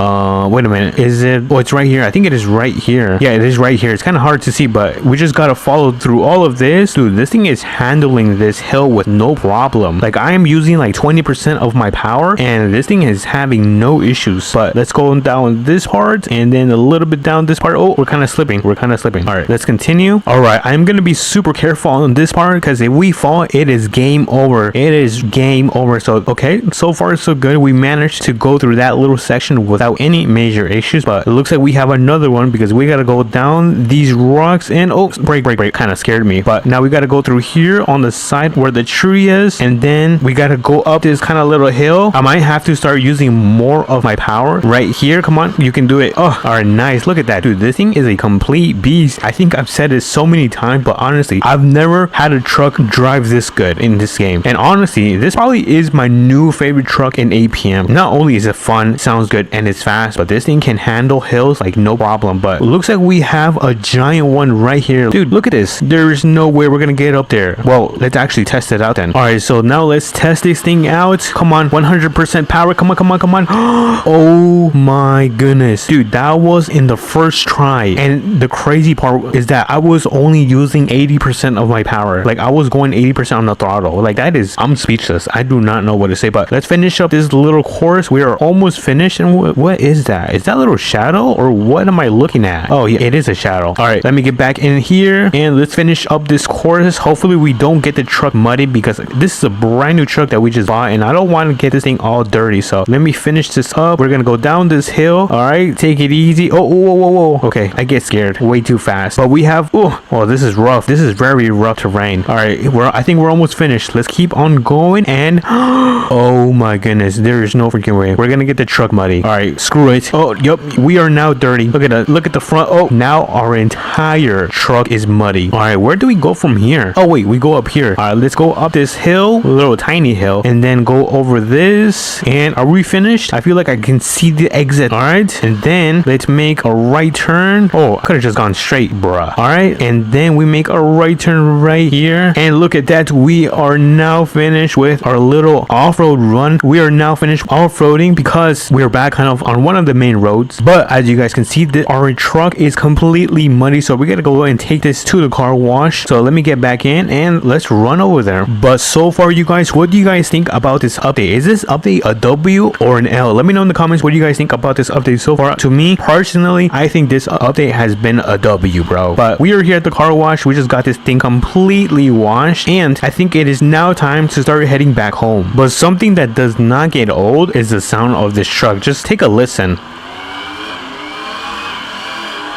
Wait a minute, is it? Oh, it's right here. I think it is right here. Yeah, it is right here. It's kind of hard to see, but we just gotta follow through all of this. Dude, this thing is handling this hill with no problem. Like, I am using like 20% of my power, and this thing is having no issues. But let's go down this part, and then a little bit down this part. Oh, we're kind of slipping. All right, let's continue. All right, I'm gonna be super careful on this part because if we fall, it is game over. It is game over. So okay, so far so good. We managed to go through that little section without any major issues, but it looks like we have another one because we gotta go down these rocks, and oh, break, kind of scared me. But now we gotta go through here on the side where the tree is, and then we gotta go up this kind of little hill. I might have to start using more of my power right here. Come on, you can do it. Oh, all right, nice. Look at that, dude. This thing is a complete beast. I think I've said it so many times, but honestly, I've never had a truck drive this good in this game. And honestly, this probably is my new favorite truck in APM. Not only is it fun, sounds good, and it's fast. But this thing can handle hills like no problem. But it looks like we have a giant one right here. Dude, look at this. There's no way we're gonna get up there. Well, let's actually test it out then. All right, so now let's test this thing out. Come on, 100% power. Come on, come on, come on. Oh my goodness, dude, that was in the first try. And the crazy part is that I was only using 80% of my power. Like, I was going 80% on the throttle. Like, that is, I'm speechless. I do not know what to say. But let's finish up this little course. We are almost finished. And what is that? Is that little shadow, or what am I looking at? Oh yeah, it is a shadow. All right, let me get back in here and let's finish up this course. Hopefully we don't get the truck muddy, because this is a brand new truck that we just bought and I don't want to get this thing all dirty. So let me finish this up. We're gonna go down this hill. All right, take it easy. Oh, whoa, whoa, whoa. Okay, I get scared way too fast. But we have, oh, this is rough. This is very rough terrain. All right, I think we're almost finished. Let's keep on going. And oh my goodness, there is no freaking way we're gonna get the truck muddy. All right, screw it. Oh, yep, we are now dirty. Look at the front. Oh, now our entire truck is muddy. All right, where do we go from here? Oh wait, we go up here. All right, let's go up this hill, a little tiny hill, and then go over this. And are we finished? I feel like I can see the exit. All right, and then let's make a right turn. Oh, I could have just gone straight, bruh. All right, and then we make a right turn right here, and look at that, we are now finished with our little off-road run. We are now finished off-roading because we're back kind of on one of the main roads. But as you guys can see, our truck is completely muddy, so we gotta go and take this to the car wash. So let me get back in and let's run over there. But so far, you guys, what do you guys think about this update? Is this update a W or an L? Let me know in the comments what you guys think about this update so far. To me personally, I think this update has been a W, bro. But we are here at the car wash. We just got this thing completely washed, and I think it is now time to start heading back home. But something that does not get old is the sound of this truck. Just take a listen.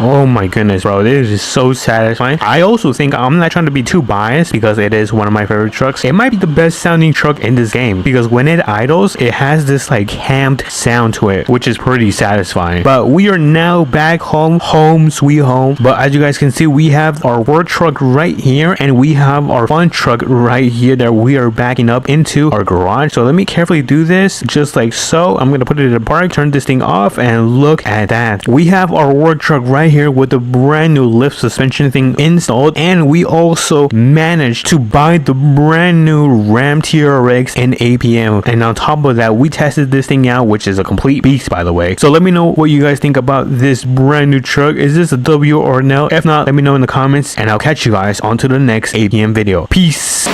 Oh my goodness, bro, this is so satisfying. I also think, I'm not trying to be too biased because it is one of my favorite trucks. It might be the best sounding truck in this game because when it idles, it has this like hammed sound to it, which is pretty satisfying. But we are now back home, home sweet home. But as you guys can see, we have our work truck right here and we have our fun truck right here that we are backing up into our garage. So let me carefully do this just like so. I'm gonna put it in the park, turn this thing off, and look at that. We have our work truck right here with the brand new lift suspension thing installed, and we also managed to buy the brand new Ram TRX and APM. And on top of that, we tested this thing out, which is a complete beast, by the way. So let me know what you guys think about this brand new truck. Is this a W or an L? If not, let me know in the comments, and I'll catch you guys on to the next APM video. Peace.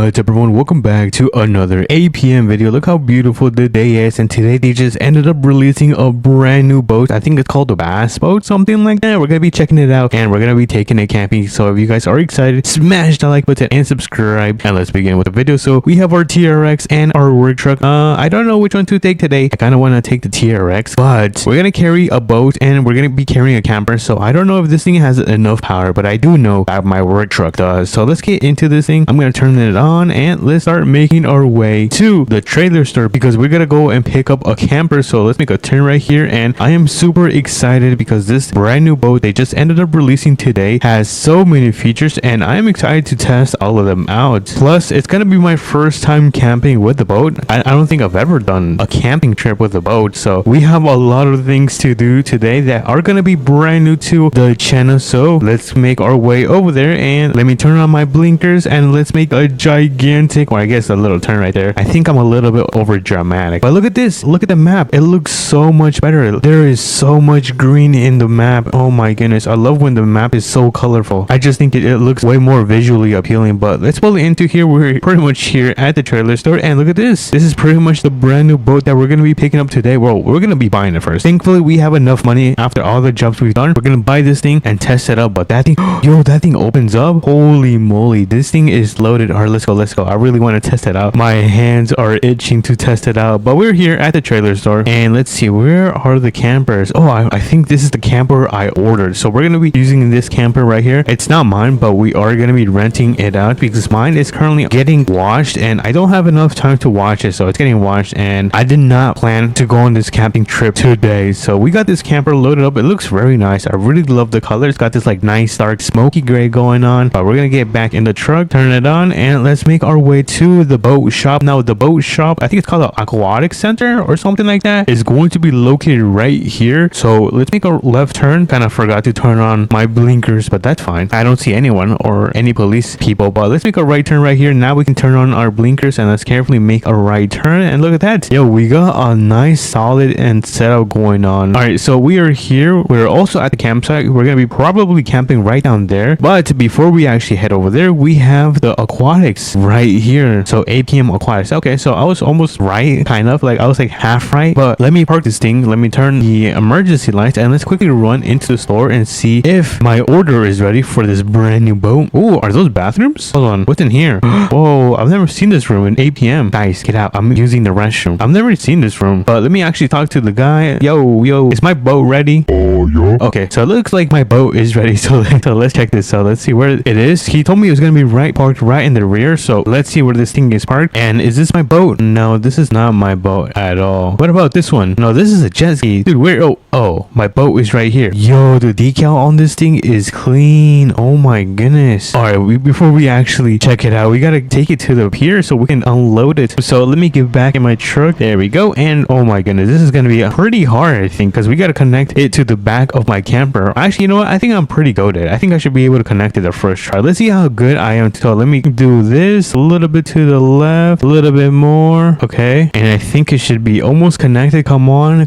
What's up, everyone? Welcome back to another APM video. Look how beautiful the day is, and today they just ended up releasing a brand new boat. I think it's called the Bass boat, something like that. We're gonna be checking it out and we're gonna be taking it camping. So if you guys are excited, smash that like button and subscribe, and let's begin with the video. So we have our TRX and our work truck. I don't know which one to take today. I kind of want to take the TRX, but we're gonna carry a boat and we're gonna be carrying a camper. So I don't know if this thing has enough power, but I do know that my work truck does. So let's get into this thing. I'm gonna turn it on and let's start making our way to the trailer store because we're gonna go and pick up a camper. So let's make a turn right here, and I am super excited because this brand new boat they just ended up releasing today has so many features, and I am excited to test all of them out. Plus, it's gonna be my first time camping with the boat. I don't think I've ever done a camping trip with a boat, so we have a lot of things to do today that are gonna be brand new to the channel. So let's make our way over there, and let me turn on my blinkers and let's make a gigantic gigantic, or I guess a little turn right there. I think I'm a little bit over dramatic, but look at this. Look at the map. It looks so much better. There is so much green in the map. Oh my goodness. I love when the map is so colorful. I just think it looks way more visually appealing. But let's pull it into here. We're pretty much here at the trailer store, and look at this. This is pretty much the brand new boat that we're going to be picking up today. Well, we're going to be buying it first. Thankfully, we have enough money after all the jumps we've done. We're going to buy this thing and test it out. But that thing, yo, that thing opens up. Holy moly. This thing is loaded. All right, let's go. Let's go. I really want to test it out. My hands are itching to test it out. But we're here at the trailer store, and let's see, where are the campers? Oh, I think this is the camper I ordered. So we're going to be using this camper right here. It's not mine, but we are going to be renting it out because mine is currently getting washed, and I don't have enough time to wash it. So it's getting washed, and I did not plan to go on this camping trip today. So we got this camper loaded up. It looks very nice. I really love the color. It's got this like nice dark smoky gray going on. But we're going to get back in the truck, turn it on, and let's make our way to the boat shop. Now the boat shop, I think it's called the Aquatic Center or something like that, is going to be located right here. So let's make a left turn. Kind of forgot to turn on my blinkers, but that's fine. I don't see anyone or any police people, but let's make a right turn right here. Now we can turn on our blinkers, and let's carefully make a right turn. And look at that. Yo, we got a nice solid and setup going on. All right, so we are here. We're also at the campsite. We're gonna be probably camping right down there, but before we actually head over there, we have the aquatics right here. So APM aquatics. Okay, so I was almost right, kind of like I was like half right. But let me park this thing, let me turn the emergency lights, and let's quickly run into the store and see if my order is ready for this brand new boat. Oh, are those bathrooms? Hold on, what's in here? Whoa, I've never seen this room in APM. Guys, get out. I'm using the restroom. I've never seen this room, but let me actually talk to the guy. Yo, is my boat ready? Oh, yeah. Okay, so it looks like my boat is ready. So let's check this out. Let's see where it is. He told me it was gonna be parked right in the rear. So let's see where this thing is parked. And is this my boat? No, this is not my boat at all. What about this one? No, this is a jet ski. Dude, where? Oh, my boat is right here. Yo, the decal on this thing is clean. Oh my goodness. All right, before we actually check it out, we gotta take it to the pier so we can unload it. So let me get back in my truck. There we go. And oh my goodness, this is gonna be pretty hard, I think, because we gotta connect it to the back of my camper. Actually, you know what? I think I'm pretty good at it. I think I should be able to connect it the first try. Let's see how good I am. So let me do this a little bit to the left, a little bit more. Okay, and I think it should be almost connected. Come on,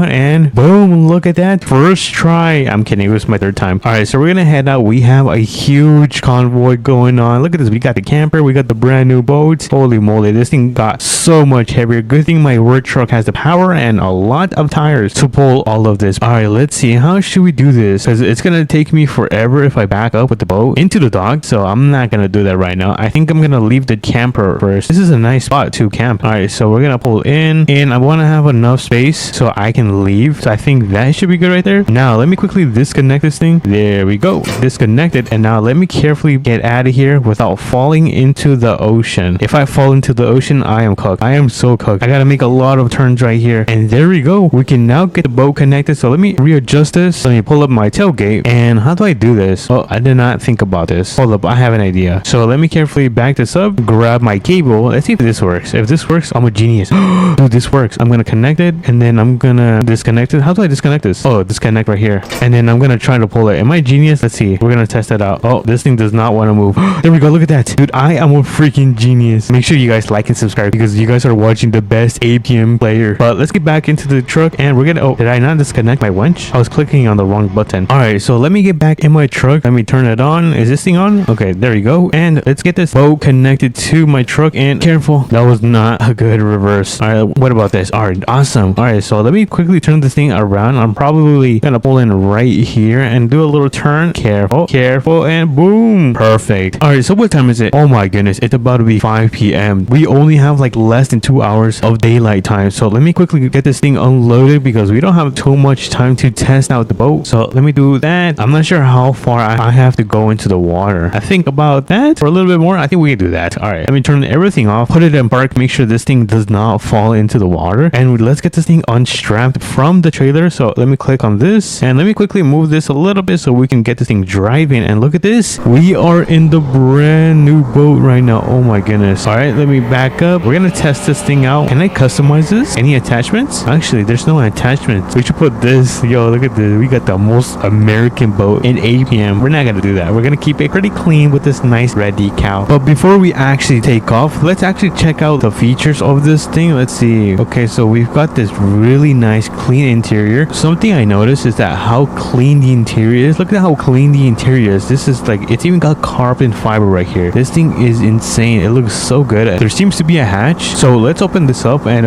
and boom, look at that. First try. I'm kidding, it was my third time. All right, so we're gonna head out. We have a huge convoy going on. Look at this. We got the camper, we got the brand new boats. Holy moly, this thing got so much heavier. Good thing my work truck has the power and a lot of tires to pull all of this. All right, let's see, how should we do this? Because it's gonna take me forever if I back up with the boat into the dock, so I'm not gonna do that right now. I think I'm gonna leave the camper first. This is a nice spot to camp. All right, so we're gonna pull in, and I want to have enough space so I can leave. So I think that should be good right there. Now let me quickly disconnect this thing. There we go, disconnected. And now let me carefully get out of here without falling into the ocean. If I fall into the ocean, I am cooked. I am so cooked. I gotta make a lot of turns right here, and there we go. We can now get the boat connected. So let me readjust this. Let me pull up my tailgate. And how do I do this? Oh, I did not think about this. Hold up, I have an idea. So let me carefully back this up, grab my cable. Let's see if this works. If this works, I'm a genius. Dude, this works. I'm gonna connect it, and then I'm gonna disconnect it. How do I disconnect this? Oh, disconnect right here. And then I'm gonna try to pull it. Am I genius? Let's see. We're gonna test it out. Oh, this thing does not want to move. There we go. Look at that. Dude, I am a freaking genius. Make sure you guys like and subscribe because you guys are watching the best APM player. But let's get back into the truck, and we're gonna... Oh, did I not disconnect my winch? I was clicking on the wrong button. All right, so let me get back in my truck. Let me turn it on. Is this thing on? Okay, there you go. And let's get this boat connected to my truck. And careful, that was not a good reverse. All right, what about this? All right, awesome. All right, so let me quickly turn this thing around. I'm probably gonna pull in right here and do a little turn. Careful, and boom, perfect. All right, so what time is it? Oh my goodness, it's about to be 5 p.m. We only have like less than 2 hours of daylight time. So let me quickly get this thing unloaded because we don't have too much time to test out the boat. So let me do that. I'm not sure how far I have to go into the water. I think about that for a little bit more. I think we can do that. All right, let me turn everything off, put it in park, make sure this thing does not fall into the water, and let's get this thing unstrapped from the trailer. So let me click on this, and let me quickly move this a little bit so we can get this thing driving. And look at this, we are in the brand new boat right now. Oh my goodness. All right, let me back up. We're gonna test this thing out. Can I customize this? Any attachments? Actually, there's no attachments. We should put this. Yo, look at this. We got the most American boat in APM. We're not gonna do that. We're gonna keep it pretty clean with this nice red decal. But before before we actually take off, let's actually check out the features of this thing. Let's see. Okay, so we've got this really nice clean interior. Something I noticed is that how clean the interior is. Look at how clean the interior is. This is like, it's even got carbon fiber right here. This thing is insane. It looks so good. There seems to be a hatch, so let's open this up. And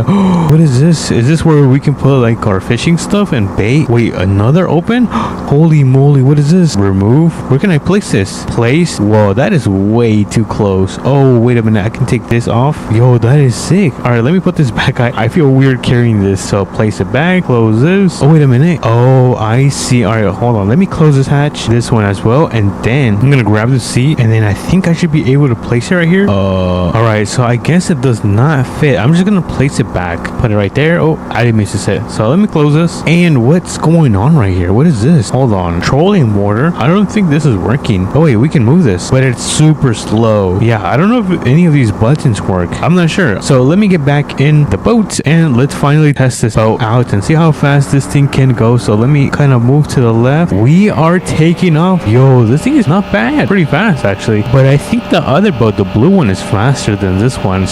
what is this? Is this where we can put like our fishing stuff and bait? Wait, another open? Holy moly, what is this? Remove. Where can I place this? Place. Whoa, that is way too close. Oh, wait a minute, I can take this off. Yo, that is sick. All right, let me put this back. I feel weird carrying this, so place it back. Close this. Oh, wait a minute. Oh, I see. All right, hold on, let me close this hatch, this one as well, and then I'm gonna grab the seat, and then I think I should be able to place it right here. All right, so I guess it does not fit. I'm just gonna place it back, put it right there. Oh, I didn't miss a set, so let me close this. And what's going on right here? What is this? Hold on, trolling water. I don't think this is working. Oh wait, we can move this, but it's super slow. Yeah, I don't know if any of these buttons work. I'm not sure. So let me get back in the boat and let's finally test this boat out and see how fast this thing can go. So let me kind of move to the left. We are taking off. Yo, this thing is not bad. Pretty fast actually, but I think the other boat, the blue one, is faster than this one.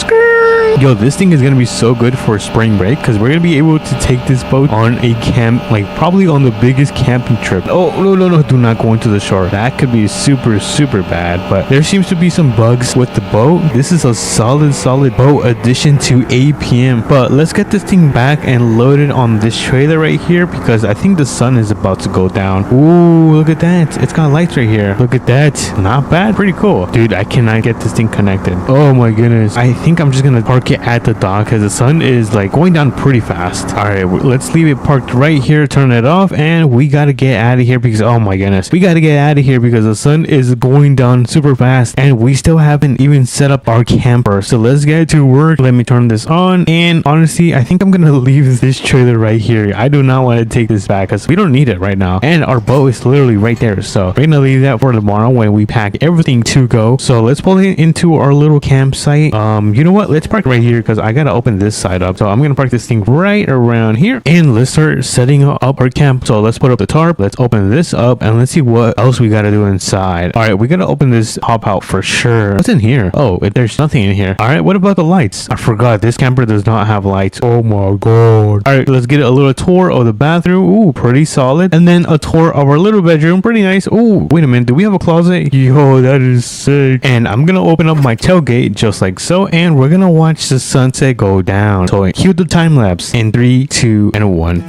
Yo, this thing is gonna be so good for spring break because we're gonna be able to take this boat on a camp, like probably on the biggest camping trip. Oh, no, do not go into the shore. That could be super bad, but there seems to be some bugs with the boat. This is a solid boat addition to APM, but let's get this thing back and load it on this trailer right here because I think the sun is about to go down. Ooh, look at that. It's got lights right here. Look at that. Not bad. Pretty cool. Dude, I cannot get this thing connected. Oh my goodness. I think I'm just gonna park it at the dock because the sun is like going down pretty fast. All right, let's leave it parked right here, turn it off, and we gotta get out of here because oh my goodness, we gotta get out of here because the sun is going down super fast and we still haven't even set up our camper. So let's get to work. Let me turn this on, and honestly I think I'm gonna leave this trailer right here. I do not want to take this back because we don't need it right now, and our boat is literally right there, so we're gonna leave that for tomorrow when we pack everything to go. So let's pull it into our little campsite. You know what, let's park right here because I gotta open this side up. So I'm gonna park this thing right around here and let's start setting up our camp. So let's put up the tarp, let's open this up, and let's see what else we gotta do inside. All right, we gotta open this hop out for sure. What's in here? Oh, there's nothing in here. All right, what about the lights? I forgot this camper does not have lights. Oh my god. All right, let's get a little tour of the bathroom. Ooh, pretty solid. And then a tour of our little bedroom. Pretty nice. Ooh, wait a minute, do we have a closet? Yo, that is sick. And I'm gonna open up my tailgate just like so, and we're gonna watch the sunset go down. So cue the time lapse in 3, 2, and 1.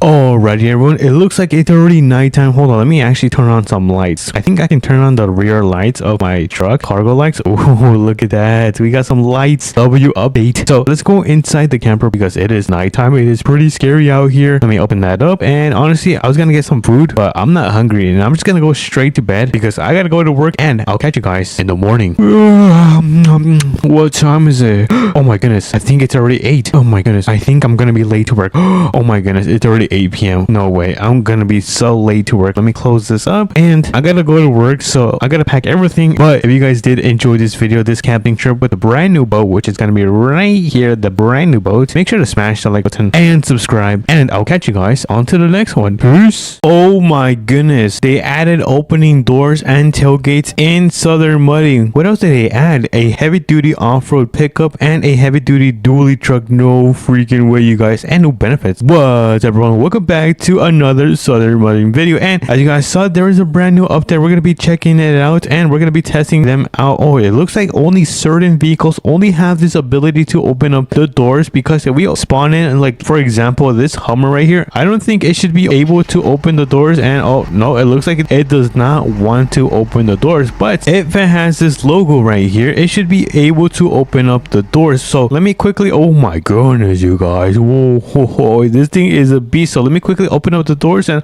Alrighty everyone, it looks like it's already nighttime. Hold on, let me actually turn on some lights. I think I can turn on the rear lights of my truck, cargo lights. Oh, look at that, we got some lights. W update. So let's go inside the camper because it is nighttime. It is pretty scary out here. Let me open that up, and honestly I was gonna get some food, but I'm not hungry and I'm just gonna go straight to bed because I gotta go to work, and I'll catch you guys in the morning. What time is it? Oh my goodness, I think it's already 8. Oh my goodness, I think I'm gonna be late to work. Oh my goodness, it's already 8 p.m. No way, I'm gonna be so late to work. Let me close this up, and I gotta go to work, so I gotta pack everything. But if you guys did enjoy this video, this camping trip with a brand new boat, which is gonna be right here, the brand new boat, make sure to smash the like button and subscribe, and I'll catch you guys on to the next one. Peace. Oh my goodness, they added opening doors and tailgates in Southern Mudding. What else did they add? A heavy duty off-road pickup and a heavy duty dually truck. No freaking way, you guys. And new benefits. What's up everyone, welcome back to another Southern Mudding video, and as you guys saw, there is a brand new update. We're gonna be checking it out and we're gonna be testing them out. Oh, it looks like only certain vehicles only have this ability to open up the doors, because if we spawn in, and like for example this Hummer right here, I don't think it should be able to open the doors. And oh no, it looks like it does not want to open the doors, but if it has this logo right here, it should be able to open up the doors. So let me quickly, oh my goodness you guys, whoa, this thing is a beast. So let me quickly open up the doors, and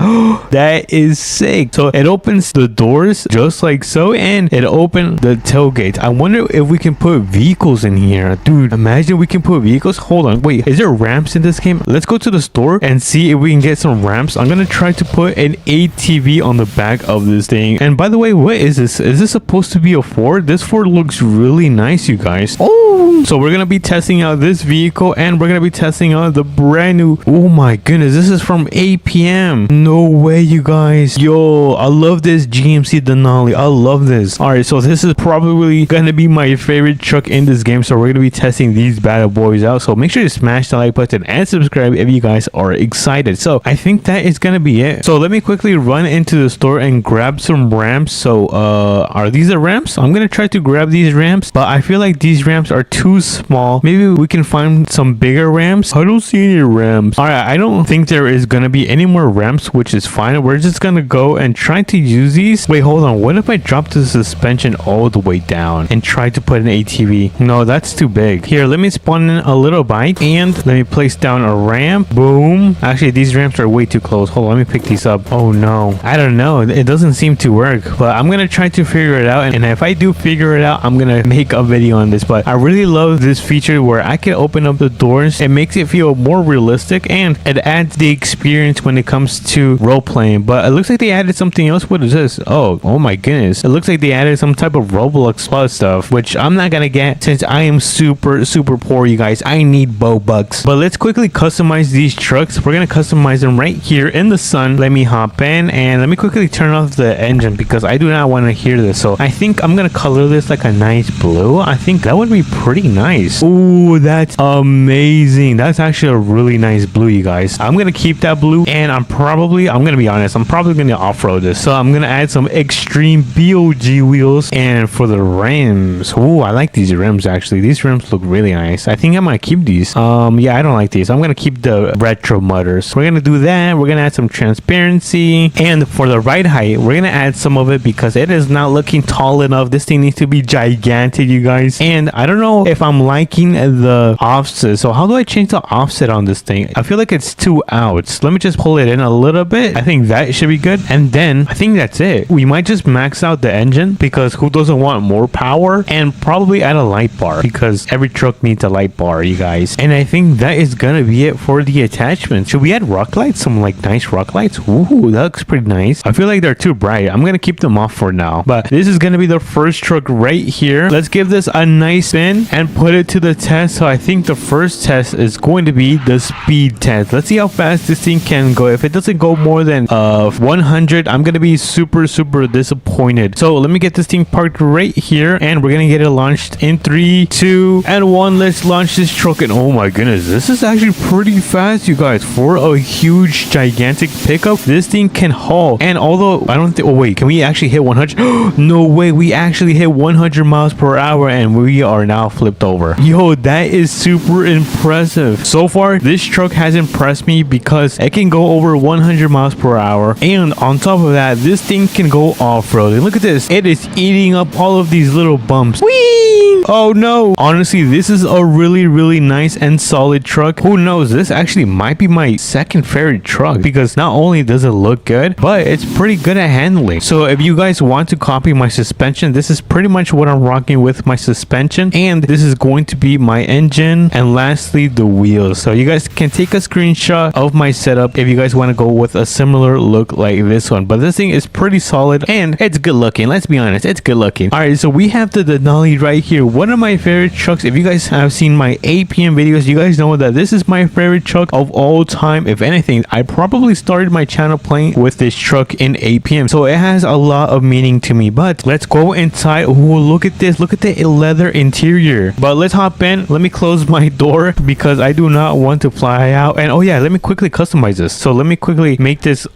that is sick. So it opens the doors just like so, and it opened the tailgate. I wonder if we can put vehicles in here. Dude, imagine we can put vehicles. Hold on, wait, is there ramps in this game? Let's go to the store and see if we can get some ramps. I'm gonna try to put an ATV on the back of this thing. And by the way, what is this? Is this supposed to be a Ford? This Ford looks really nice, you guys. Oh So we're gonna be testing out this vehicle, and we're gonna be testing out the brand new, oh my goodness, this is from APM. No way, you guys. Yo, I love this GMC Denali. I love this. All right, so this is probably gonna be my favorite truck in this game, so we're gonna be testing these bad boys out. So make sure to smash the like button and subscribe if you guys are excited. So I think that is gonna be it. So let me quickly run into the store and grab some ramps. So are these the ramps? I'm gonna try to grab these ramps, but I feel like these ramps are too small. Maybe we can find some bigger ramps. I don't see any ramps. All right, I don't think there is gonna be any more ramps, which is fine. We're just gonna go and try to use these. Wait, hold on. What if I drop the suspension all the way down and try to put an ATV? No, that's too big. Here, let me spawn in a little bike and let me place down a ramp. Boom. Actually, these ramps are way too close. Hold on, let me pick these up. Oh no, I don't know. It doesn't seem to work, but I'm gonna try to figure it out. And if I do figure it out, I'm gonna make a video on this. But I really love this feature where I can open up the doors. It makes it feel more realistic, and it adds the experience when it comes to role playing. But it looks like they added something else. What is this? Oh my goodness, it looks like they added some type of Roblox stuff, which I'm not gonna get since I am super poor, you guys. I need Bobucks. But let's quickly customize these trucks. We're gonna customize them right here in the sun. Let me hop in and let me quickly turn off the engine because I do not want to hear this. So I think I'm gonna color this like a nice blue. I think that would be pretty nice. Oh, that's amazing. That's actually a really nice blue, you guys. I'm gonna keep that blue, and I'm gonna be honest, I'm probably gonna off-road this. So I'm gonna add some extreme BOG wheels, and for the rims, oh, I like these rims. Actually, these rims look really nice. I think I might keep these. Yeah, I don't like these. I'm gonna keep the retro mutters. We're gonna do that. We're gonna add some transparency, and for the ride height, we're gonna add some of it because it is not looking tall enough. This thing needs to be gigantic, you guys. And I don't know if I'm liking the offset. So how do I change the offset on this thing? I feel like it's too out. Let me just pull it in a little bit. I think that should be good. And then I think that's it. We might just max out the engine because who doesn't want more power? And probably add a light bar because every truck needs a light bar, you guys. And I think that is gonna be it for the attachment. Should we add rock lights? Some like nice rock lights? Ooh, that looks pretty nice. I feel like they're too bright. I'm gonna keep them off for now. But this is gonna be the first truck right here. Let's give this a nice spin and put it to the test. So I think the first test is going to be the speed test. Let's see how fast this thing can go. If it doesn't go more than 100, I'm gonna be super disappointed. So let me get this thing parked right here, and we're gonna get it launched in 3, 2, and 1. Let's launch this truck. And oh my goodness, this is actually pretty fast, you guys. For a huge gigantic pickup, this thing can haul. And although I don't think, oh wait, can we actually hit 100? No way, we actually hit 100 miles per hour, and we are now flipped over. Yo, that is super impressive. So far, this truck has impressed me because it can go over 100 miles per hour, and on top of that, this thing can go off-road. And look at this, it is eating up all of these little bumps. Whee! Oh no, honestly, this is a really nice and solid truck. Who knows, this actually might be my second favorite truck because not only does it look good, but it's pretty good at handling. So if you guys want to copy my suspension, this is pretty much what I'm rocking with my suspension, and this is going to be my engine, and lastly the wheels. So you guys can take a screenshot of my setup if you guys want to go with a similar look like this one. But this thing is pretty solid and it's good looking. Let's be honest, it's good looking. All right, so we have the Denali right here, one of my favorite trucks. If you guys have seen my APM videos, you guys know that this is my favorite truck of all time. If anything, I probably started my channel playing with this truck in APM, so it has a lot of meaning to me. But let's go inside. Oh, look at this, look at the leather interior. But let's hop in. Let me close my door because I do not want to fly out. And oh yeah, let me quickly customize this. So let me quickly make this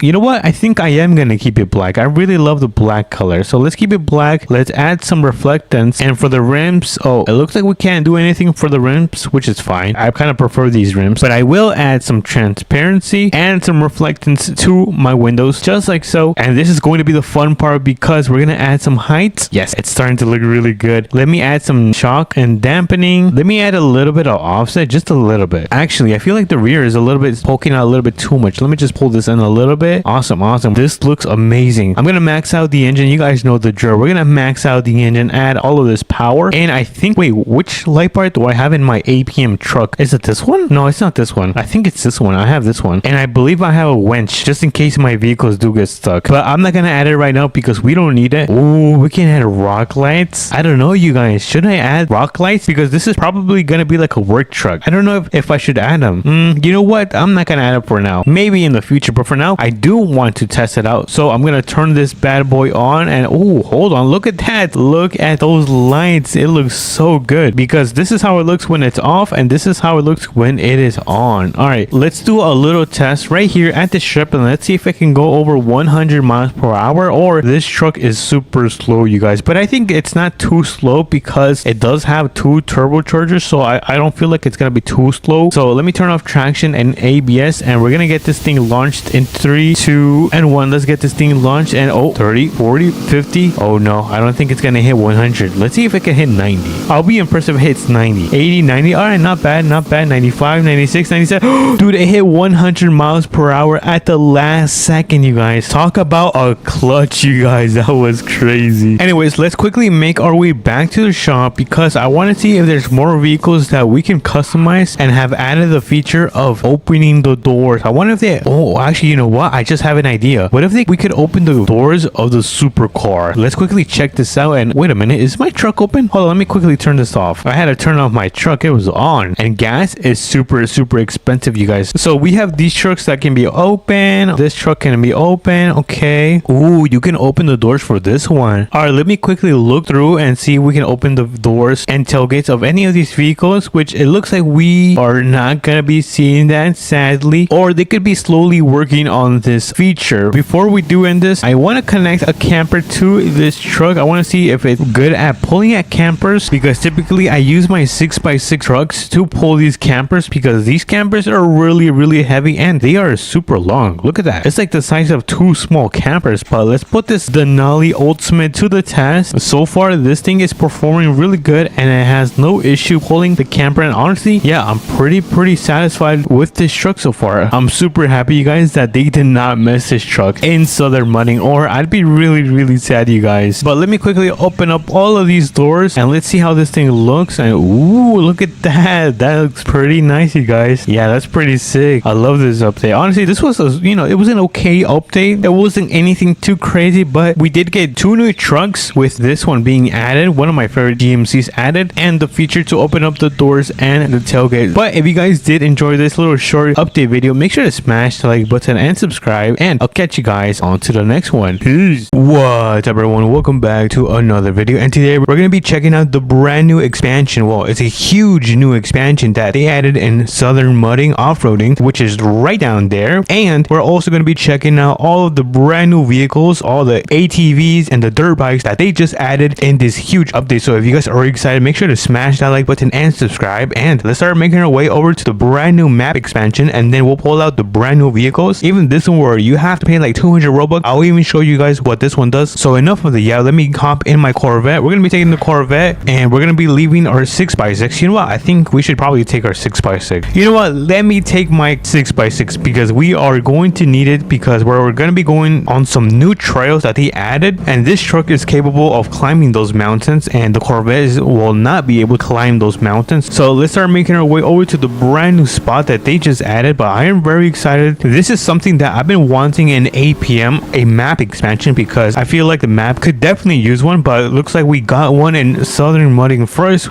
you know what, I think I am gonna keep it black. I really love the black color, so let's keep it black. Let's add some reflectance. And for the rims, oh, it looks like we can't do anything for the rims, which is fine. I kind of prefer these rims, but I will add some transparency and some reflectance to my windows, just like so. And this is going to be the fun part because we're gonna add some height. Yes, it's starting to look really good. Let me add some shock and dampening. Let me add a little bit of offset, just a little bit. Actually, I feel like the rear is a little bit poking out a little bit too much. Let me just pull this in a little bit. Awesome. This looks amazing. I'm gonna max out the engine. You guys know the drill. We're gonna max out the engine, add all of this power. And I think, wait, which light bar do I have in my APM truck? Is it this one? No, it's not this one. I think it's this one. I have this one. And I believe I have a winch just in case my vehicles do get stuck. But I'm not gonna add it right now because we don't need it. Oh, we can add rock lights. I don't know, you guys. Should I I add rock lights? Because this is probably gonna be like a work truck. I don't know if I should add them. You know what? I'm not gonna add them for now. Maybe in the future, but for now, I do want to test it out. So I'm gonna turn this bad boy on, and oh, hold on, look at that. Look at those lights. It looks so good because this is how it looks when it's off, and this is how it looks when it is on. All right, let's do a little test right here at the strip, and let's see if it can go over 100 miles per hour, or this truck is super slow, you guys. But I think it's not too slow because it does have 2 turbochargers, so I don't feel like it's gonna be too slow. So let me turn off traction and ABS, and we're gonna get this thing launched in 3, 2, and 1. Let's get this thing launched, and oh, 30, 40, 50. Oh no, I don't think it's gonna hit 100. Let's see if it can hit 90. I'll be impressed if it hits 90. 80, 90. All right, not bad, not bad. 95, 96, 97. Dude, it hit 100 miles per hour at the last second, you guys. Talk about a clutch, you guys. That was crazy. Anyways, let's quickly make our way back to the shop because I want to see if there's more vehicles that we can customize and have added the feature of opening the doors. I wonder if they... Oh, actually, you know what? I just have an idea. What if we could open the doors of the supercar? Let's quickly check this out. And wait a minute, is my truck open? Hold on, let me quickly turn this off. I had to turn off my truck. It was on. And gas is super expensive, you guys. So we have these trucks that can be open. This truck can be open. Okay. Ooh, you can open the doors for this one. All right, let me quickly look through and see if we can open the doors and tailgates of any of these vehicles, which it looks like we are not gonna be seeing that, sadly, or they could be slowly working on this feature. Before we do end this, I want to connect a camper to this truck. I want to see if it's good at pulling at campers, because typically I use my 6x6 trucks to pull these campers because these campers are really heavy and they are super long. Look at that. It's like the size of 2 small campers. But let's put this Denali Ultimate to the test. So far, this thing is performing really good and it has no issue pulling the camper, and honestly, yeah, I'm pretty satisfied with this truck so far. I'm super happy, you guys, that they did not mess this truck in Southern Mudding, or I'd be really sad, you guys. But let me quickly open up all of these doors and let's see how this thing looks. And ooh, look at that. That looks pretty nice, you guys. Yeah, that's pretty sick. I love this update. Honestly, this was it was an okay update. It wasn't anything too crazy, but we did get 2 new trucks, with this one being added, one of my favorite GMCs added, and the feature to open up the doors and the tailgate. But if you guys did enjoy this little short update video, make sure to smash the like button and subscribe, and I'll catch you guys on to the next one. Peace. What's up, everyone? Welcome back to another video, and today we're going to be checking out the brand new expansion. Well, it's a huge new expansion that they added in Southern Mudding Off-Roading, which is right down there. And we're also going to be checking out all of the brand new vehicles, all the ATVs and the dirt bikes that they just added in this huge update. So if you guys are excited, make sure to smash that like button and subscribe, and let's start making our way over to the brand new map expansion, and then we'll pull out the brand new vehicles. Even this one where you have to pay like 200 Robux, I'll even show you guys what this one does. So enough of the yeah, let me hop in my Corvette. We're gonna be taking the Corvette and we're gonna be leaving our 6x6. You know what, I think we should probably take our 6x6. You know what, let me take my 6x6 because we are going to need it, because we're gonna be going on some new trails that they added, and this truck is capable of climbing those mountains, and the Corvette will not be able to climb those mountains. So let's start making our way over to the brand new spot that they just added. But I am very excited. This is something that I've been wanting in APM, a map expansion, because I feel like the map could definitely use one, but it looks like we got one in Southern Mudding first.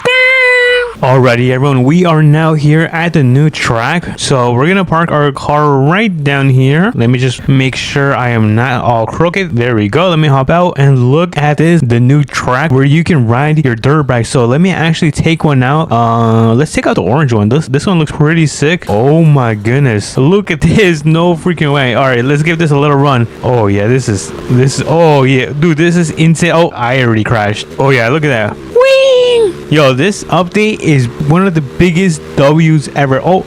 Alrighty, everyone, we are now here at the new track, so we're gonna park our car right down here. Let me just make sure I am not all crooked. There we go. Let me hop out and look at this, the new track where you can ride your dirt bike. So let me actually take one out. Let's take out the orange one. This one looks pretty sick. Oh my goodness, look at this. No freaking way. All right, let's give this a little run. Oh yeah, this is oh yeah, dude, this is insane. Oh, I already crashed. Oh yeah, look at that. Whee! Yo, this update is one of the biggest W's ever. Oh,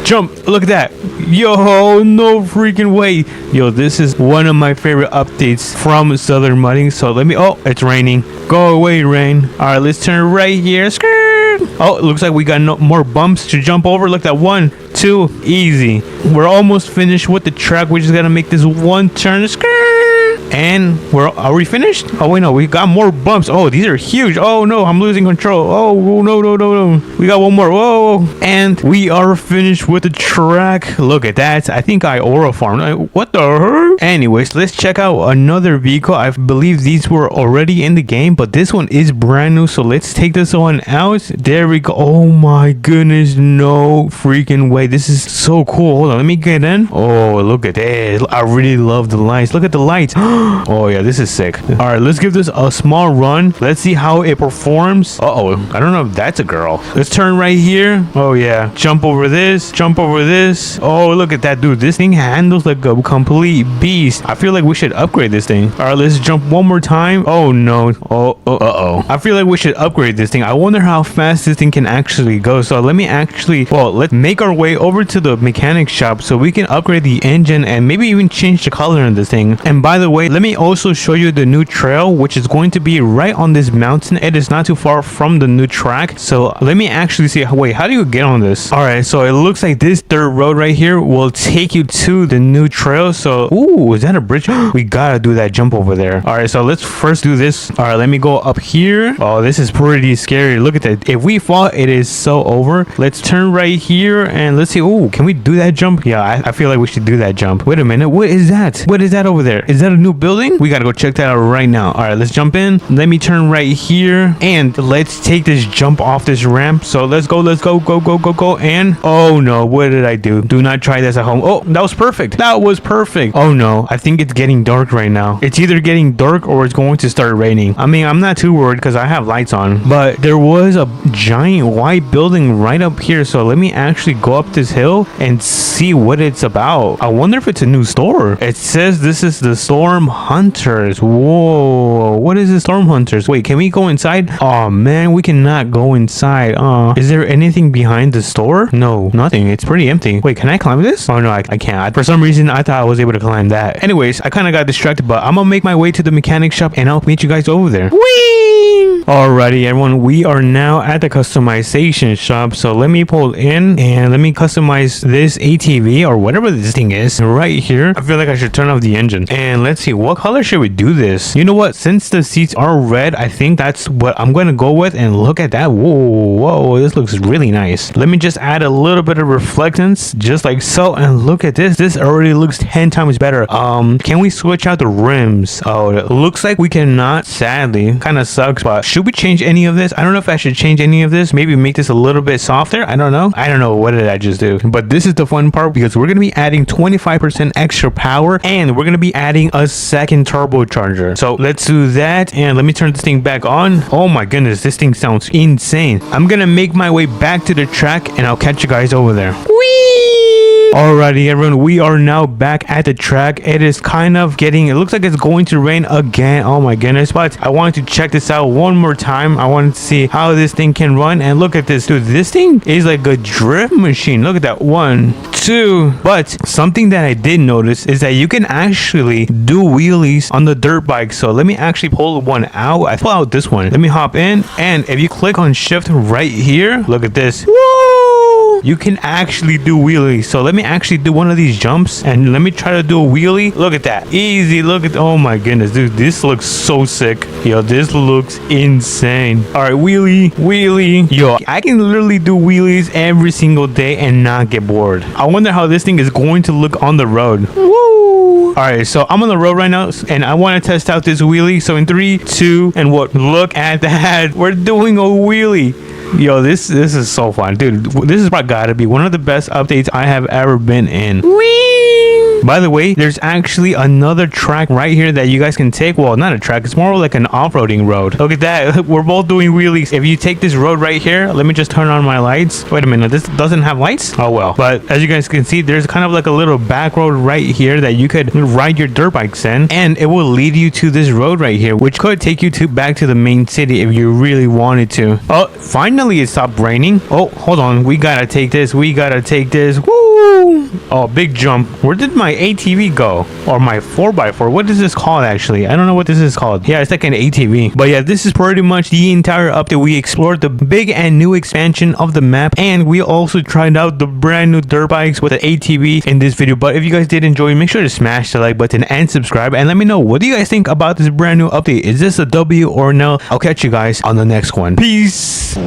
jump. Look at that. Yo, no freaking way. Yo, this is one of my favorite updates from Southern Mudding. So let me, oh, it's raining. Go away, rain. All right, let's turn right here. Skirt. Oh, it looks like we got no more bumps to jump over. Look at that. 1, 2, easy. We're almost finished with the track. We just got to make this one turn. Skirt. And are we finished? Oh wait, no, we got more bumps. Oh, these are huge. Oh no, I'm losing control. Oh no. We got one more. Whoa. And we are finished with the track. Look at that. I think I aura farmed. What the heck? Anyways, let's check out another vehicle. I believe these were already in the game, but this one is brand new. So let's take this one out. There we go. Oh my goodness, no freaking way. This is so cool. Hold on, let me get in. Oh, look at this. I really love the lights. Look at the lights. Oh yeah, this is sick. All right, let's give this a small run. Let's see how it performs. Uh-oh, I don't know if that's a girl. Let's turn right here. Oh yeah, jump over this. Oh, look at that, dude. This thing handles like a complete beast. I feel like we should upgrade this thing. All right, let's jump one more time. Oh no. Uh-oh. I feel like we should upgrade this thing. I wonder how fast this thing can actually go. So let me actually, let's make our way over to the mechanic shop so we can upgrade the engine and maybe even change the color in this thing. And by the way, let me also show you the new trail, which is going to be right on this mountain. It is not too far from the new track. So let me actually see. Wait, how do you get on this? All right, so it looks like this dirt road right here will take you to the new trail. So, ooh, is that a bridge? We gotta do that jump over there. All right, so let's first do this. All right, let me go up here. Oh, this is pretty scary. Look at that. If we fall, it is so over. Let's turn right here and let's see. Ooh, can we do that jump? Yeah, I feel like we should do that jump. Wait a minute. What is that? What is that over there? Is that a new building? We gotta go check that out right now. All right, let's jump in. Let me turn right here and let's take this jump off this ramp. So let's go. Go. And oh no, what did I do? Do not try this at home. Oh, that was perfect. Oh no, I think it's getting dark right now. It's either getting dark or it's going to start raining. I mean, I'm not too worried because I have lights on, but there was a giant white building right up here. So let me actually go up this hill and see what it's about. I wonder if it's a new store. It says this is the Storm Hunters. Whoa, what is the Storm Hunters? Wait, can we go inside? Oh man, we cannot go inside. Is there anything behind the store? No, nothing. It's pretty empty. Wait, can I climb this? Oh no, I can't. For some reason, I thought I was able to climb that. Anyways, I kind of got distracted, but I'm gonna make my way to the mechanic shop and I'll meet you guys over there. Whee! Alrighty, everyone, we are now at the customization shop. So let me pull in and let me customize this ATV or whatever this thing is right here. I feel like I should turn off the engine. And let's see, what color should we do this? You know what? Since the seats are red, I think that's what I'm going to go with. And look at that. Whoa, this looks really nice. Let me just add a little bit of reflectance just like so. And look at this. This already looks 10 times better. Can we switch out the rims? Oh, it looks like we cannot, sadly. Kind of sucks, but should we change any of this? I don't know if I should change any of this. Maybe make this a little bit softer. I don't know. What did I just do? But this is the fun part because we're going to be adding 25% extra power and we're going to be adding a second turbocharger. So let's do that and let me turn this thing back on. Oh my goodness, this thing sounds insane. I'm going to make my way back to the track and I'll catch you guys over there. Whee! Alrighty, everyone, we are now back at the track. It is kind of it looks like it's going to rain again. Oh my goodness, but I wanted to check this out one more time. I wanted to see how this thing can run and look at this, dude. This thing is like a drift machine. Look at that. 1, 2. But something that I did notice is that you can actually do wheelies on the dirt bike. So let me actually pull one out. I pull out this one. Let me hop in and if you click on shift right here, look at this. Woo! You can actually do wheelies. So let me actually do one of these jumps and let me try to do a wheelie. Look at that. Easy. Look at, oh my goodness, dude, this looks so sick. Yo, this looks insane. All right, wheelie. Yo, I can literally do wheelies every single day and not get bored. I wonder how this thing is going to look on the road. Woo! All right, so I'm on the road right now and I want to test out this wheelie. So in 3, 2, and what? Look at that. We're doing a wheelie. Yo, this is so fun, dude. This is probably gotta be one of the best updates I have ever been in. Whee! By the way, there's actually another track right here that you guys can take. Well, not a track, it's more like an off-roading road. Look at that. We're both doing wheelies. If you take this road right here, let me just turn on my lights. Wait a minute, this doesn't have lights? Oh well. But as you guys can see, there's kind of like a little back road right here that you could ride your dirt bikes in, and it will lead you to this road right here, which could take you back to the main city if you really wanted to. Oh, finally it stopped raining. Oh, hold on, we gotta take this. Woo! Woo! Oh, big jump. Where did my ATV go? Or my 4x4? What is this called actually? I don't know what this is called. Yeah, it's like an ATV. But yeah, this is pretty much the entire update. We explored the big and new expansion of the map, and we also tried out the brand new dirt bikes with the ATV in this video. But if you guys did enjoy, make sure to smash the like button and subscribe, and let me know, what do you guys think about this brand new update? Is this a W or no? I'll catch you guys on the next one. Peace.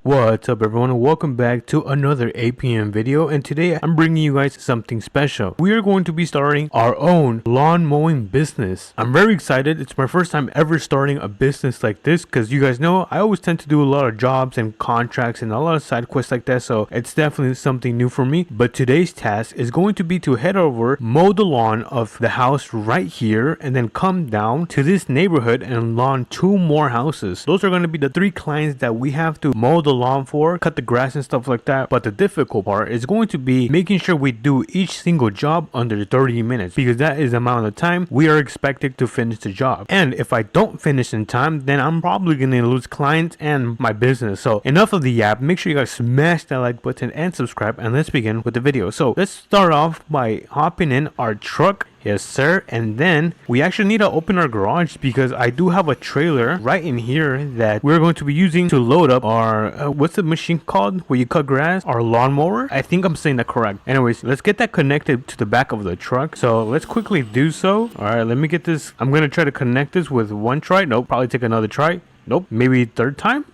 What's up everyone, and welcome back to another APM video, and today I'm bringing you guys something special. We are going to be starting our own lawn mowing business. I'm very excited. It's my first time ever starting a business like this, because you guys know I always tend to do a lot of jobs and contracts and a lot of side quests like that, so it's definitely something new for me. But today's task is going to be to head over, mow the lawn of the house right here, and then come down to this neighborhood and lawn 2 more houses. Those are going to be the 3 clients that we have to mow the lawn for, cut the grass and stuff like that. But the difficult part is going to be making sure we do each single job under 30 minutes, because that is the amount of time we are expected to finish the job. And if I don't finish in time, then I'm probably gonna lose clients and my business. So enough of the yap. Make sure you guys smash that like button and subscribe, and let's begin with the video. So let's start off by hopping in our truck. Yes sir. And then we actually need to open our garage, because I do have a trailer right in here that we're going to be using to load up our what's the machine called where you cut grass? Our lawnmower. I think I'm saying that correct. Anyways, let's get that connected to the back of the truck. So let's quickly do so. All right, let me get this. I'm gonna try to connect this with one try. Nope, probably take another try. Nope, maybe third time.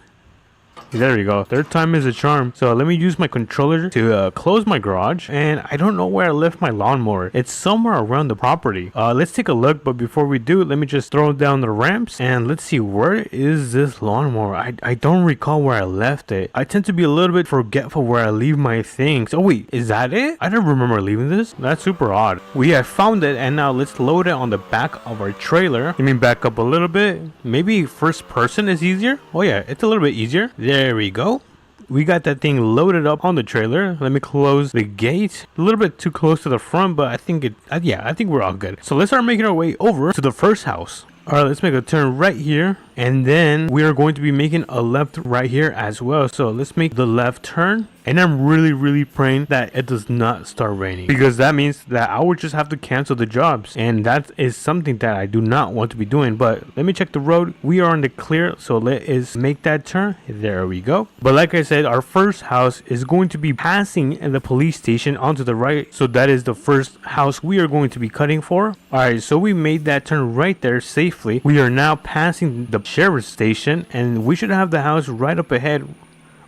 There you go. Third time is a charm. So let me use my controller to close my garage, and I don't know where I left my lawnmower. It's somewhere around the property. Let's take a look, but before we do, let me just throw down the ramps and let's see, where is this lawnmower? I don't recall where I left it. I tend to be a little bit forgetful where I leave my things. Oh wait, is that it? I don't remember leaving this. That's super odd. We have found it, and now let's load it on the back of our trailer. Let me back up a little bit. Maybe first person is easier. Oh yeah, it's a little bit easier. There we go. We got that thing loaded up on the trailer. Let me close the gate. A little bit too close to the front, but I think I think we're all good. So let's start making our way over to the first house. All right, let's make a turn right here, and then we are going to be making a left right here as well. So let's make the left turn, and I'm really praying that it does not start raining, because that means that I would just have to cancel the jobs, and that is something that I do not want to be doing. But let me check the road. We are on the clear, so let us make that turn. There we go. But like I said, our first house is going to be passing the police station onto the right, so that is the first house we are going to be cutting for. All right, so we made that turn right there safely. We are now passing the sheriff's station, and we should have the house right up ahead.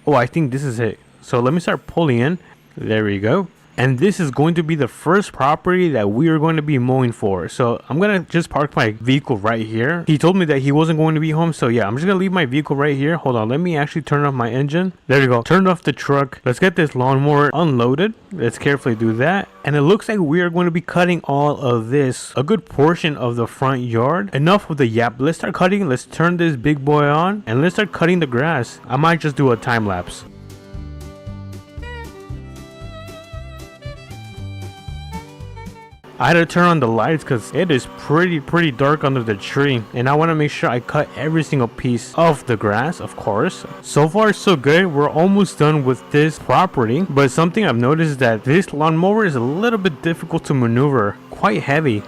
Oh, I think this is it. So let me start pulling in. There we go. and this is going to be the first property that we are going to be mowing for. So I'm gonna just park my vehicle right here. He told me that he wasn't going to be home, so yeah, I'm just gonna leave my vehicle right here. Hold on, let me actually turn off my engine. There we go, turned off the truck. Let's get this lawnmower unloaded. Let's carefully do that, and it looks like we are going to be cutting all of this, a good portion of the front yard. Enough of the yap, let's start cutting. Let's turn this big boy on and let's start cutting the grass. I might just do a time lapse. I had to turn on the lights because it is pretty dark under the tree, and I want to make sure I cut every single piece of the grass, of course. So far so good. We're almost done with this property, but something I've noticed is that this lawnmower is a little bit difficult to maneuver, quite heavy.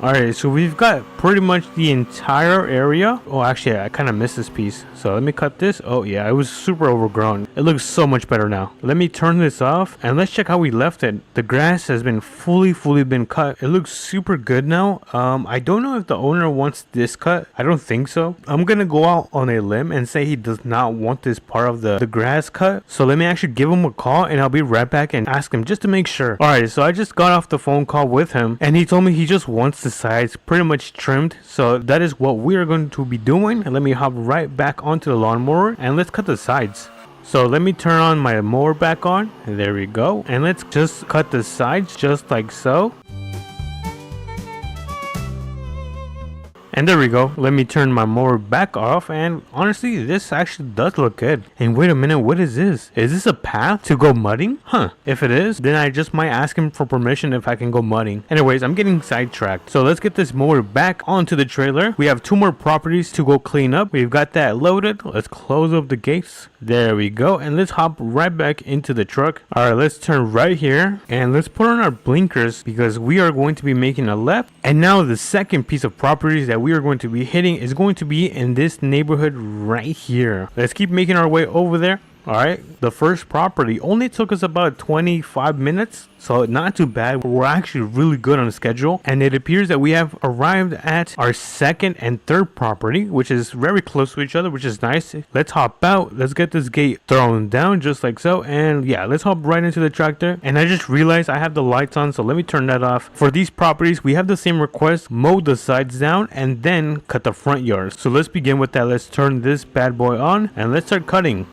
Alright, so we've got pretty much the entire area. Oh, actually, I kind of missed this piece. So let me cut this. Oh yeah, it was super overgrown. It looks so much better now. Let me turn this off and let's check how we left it. The grass has been fully been cut. It looks super good now. I don't know if the owner wants this cut. I don't think so. I'm gonna go out on a limb and say he does not want this part of the grass cut. So let me actually give him a call and I'll be right back and ask him just to make sure. Alright, so I just got off the phone call with him and he told me he just wants the sides pretty much trimmed. So that is what we are going to be doing. And let me hop right back onto the lawnmower and let's cut the sides. So let me turn on my mower back on, and there we go, and let's just cut the sides just like so. And there we go. Let me turn my mower back off, and honestly this actually does look good. And wait a minute, what is this? Is this a path to go mudding? Huh, if it is, then I just might ask him for permission if I can go mudding. Anyways, I'm getting sidetracked, so let's get this mower back onto the trailer. We have 2 more properties to go clean up. We've got that loaded. Let's close up the gates. There we go, and let's hop right back into the truck. Alright, let's turn right here and let's put on our blinkers because we are going to be making a left. And now the second piece of properties that we are going to be hitting is going to be in this neighborhood right here. Let's keep making our way over there. Alright, the first property only took us about 25 minutes, so not too bad. We're actually really good on the schedule, and it appears that we have arrived at our second and third property, which is very close to each other, which is nice. Let's hop out. Let's get this gate thrown down just like so, and yeah, let's hop right into the tractor. And I just realized I have the lights on, so let me turn that off. For these properties, we have the same request: mow the sides down and then cut the front yards. So let's begin with that. Let's turn this bad boy on and let's start cutting.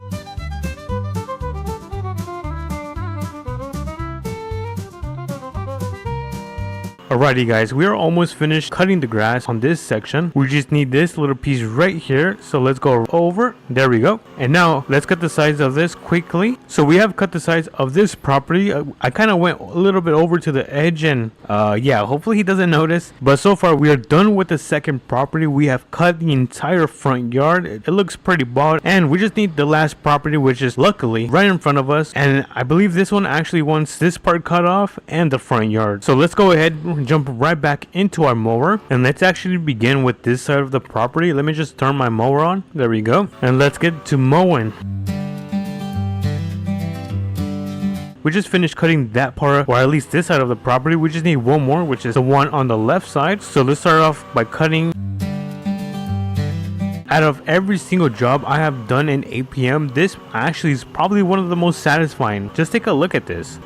Alrighty guys, we are almost finished cutting the grass on this section. We just need this little piece right here, so let's go over. There we go. And now let's cut the sides of this quickly. So we have cut the sides of this property. I kind of went a little bit over to the edge, and yeah, hopefully he doesn't notice. But so far we are done with the second property. We have cut the entire front yard. It looks pretty bald, and we just need the last property, which is luckily right in front of us. And I believe this one actually wants this part cut off and the front yard. So let's go ahead, jump right back into our mower, and let's actually begin with this side of the property. Let me just turn my mower on. There we go, and let's get to mowing. We just finished cutting that part, or at least this side of the property. We just need one more, which is the one on the left side. So let's start off by cutting. Out of every single job I have done in APM, this actually is probably one of the most satisfying. Just take a look at this.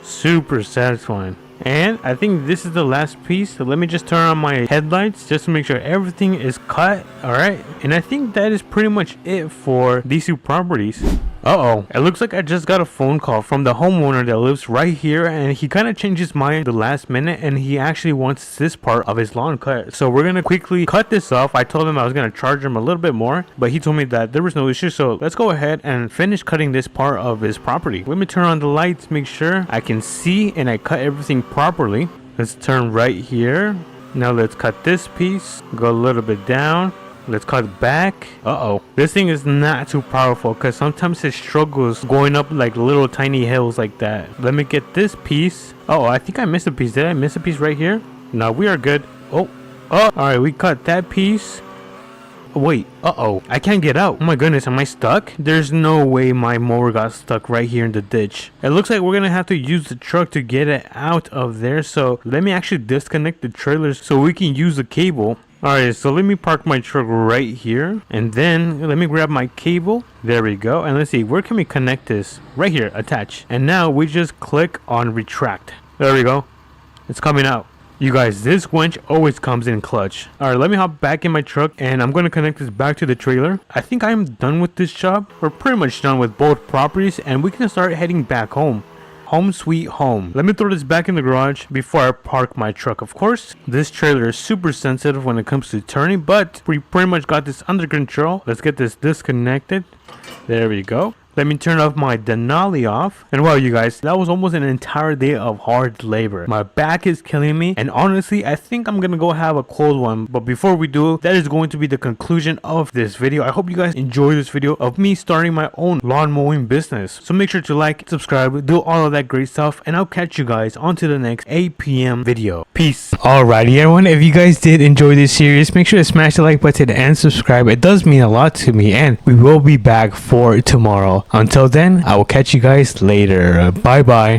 Super satisfying. And I think this is the last piece, so let me just turn on my headlights just to make sure everything is cut. Alright, and I think that is pretty much it for these 2 properties. It looks like I just got a phone call from the homeowner that lives right here, and he kind of changed his mind the last minute, and he actually wants this part of his lawn cut. So we're gonna quickly cut this off. I told him I was gonna charge him a little bit more, but he told me that there was no issue. So let's go ahead and finish cutting this part of his property. Let me turn on the lights, make sure I can see and I cut everything properly. Let's turn right here. Now let's cut this piece, go a little bit down. Let's cut back. This thing is not too powerful because sometimes it struggles going up like little tiny hills like that. Let me get this piece. I think I missed a piece. Did I miss a piece right here? No, we are good. Alright, we cut that piece. Wait, I can't get out. Oh my goodness, am I stuck? There's no way my mower got stuck right here in the ditch. It looks like we're gonna have to use the truck to get it out of there. So let me actually disconnect the trailers so we can use the cable. Alright, so let me park my truck right here. And then let me grab my cable. There we go. And let's see, where can we connect this? Right here, attach. And now we just click on retract. There we go. It's coming out. You guys, this winch always comes in clutch. Alright, let me hop back in my truck and I'm going to connect this back to the trailer. I think I'm done with this job. We're pretty much done with both properties and we can start heading back home. Home sweet home. Let me throw this back in the garage before I park my truck. Of course, this trailer is super sensitive when it comes to turning, but we pretty much got this under control. Let's get this disconnected. There we go. Let me turn off my Denali off. And wow, you guys, that was almost an entire day of hard labor. My back is killing me. And honestly, I think I'm gonna go have a cold one. But before we do, that is going to be the conclusion of this video. I hope you guys enjoy this video of me starting my own lawn mowing business. So make sure to like, subscribe, do all of that great stuff. And I'll catch you guys on to the next APM video. Peace. Alrighty, everyone. If you guys did enjoy this series, make sure to smash the like button and subscribe. It does mean a lot to me. And we will be back for tomorrow. Until then, I will catch you guys later. Bye bye.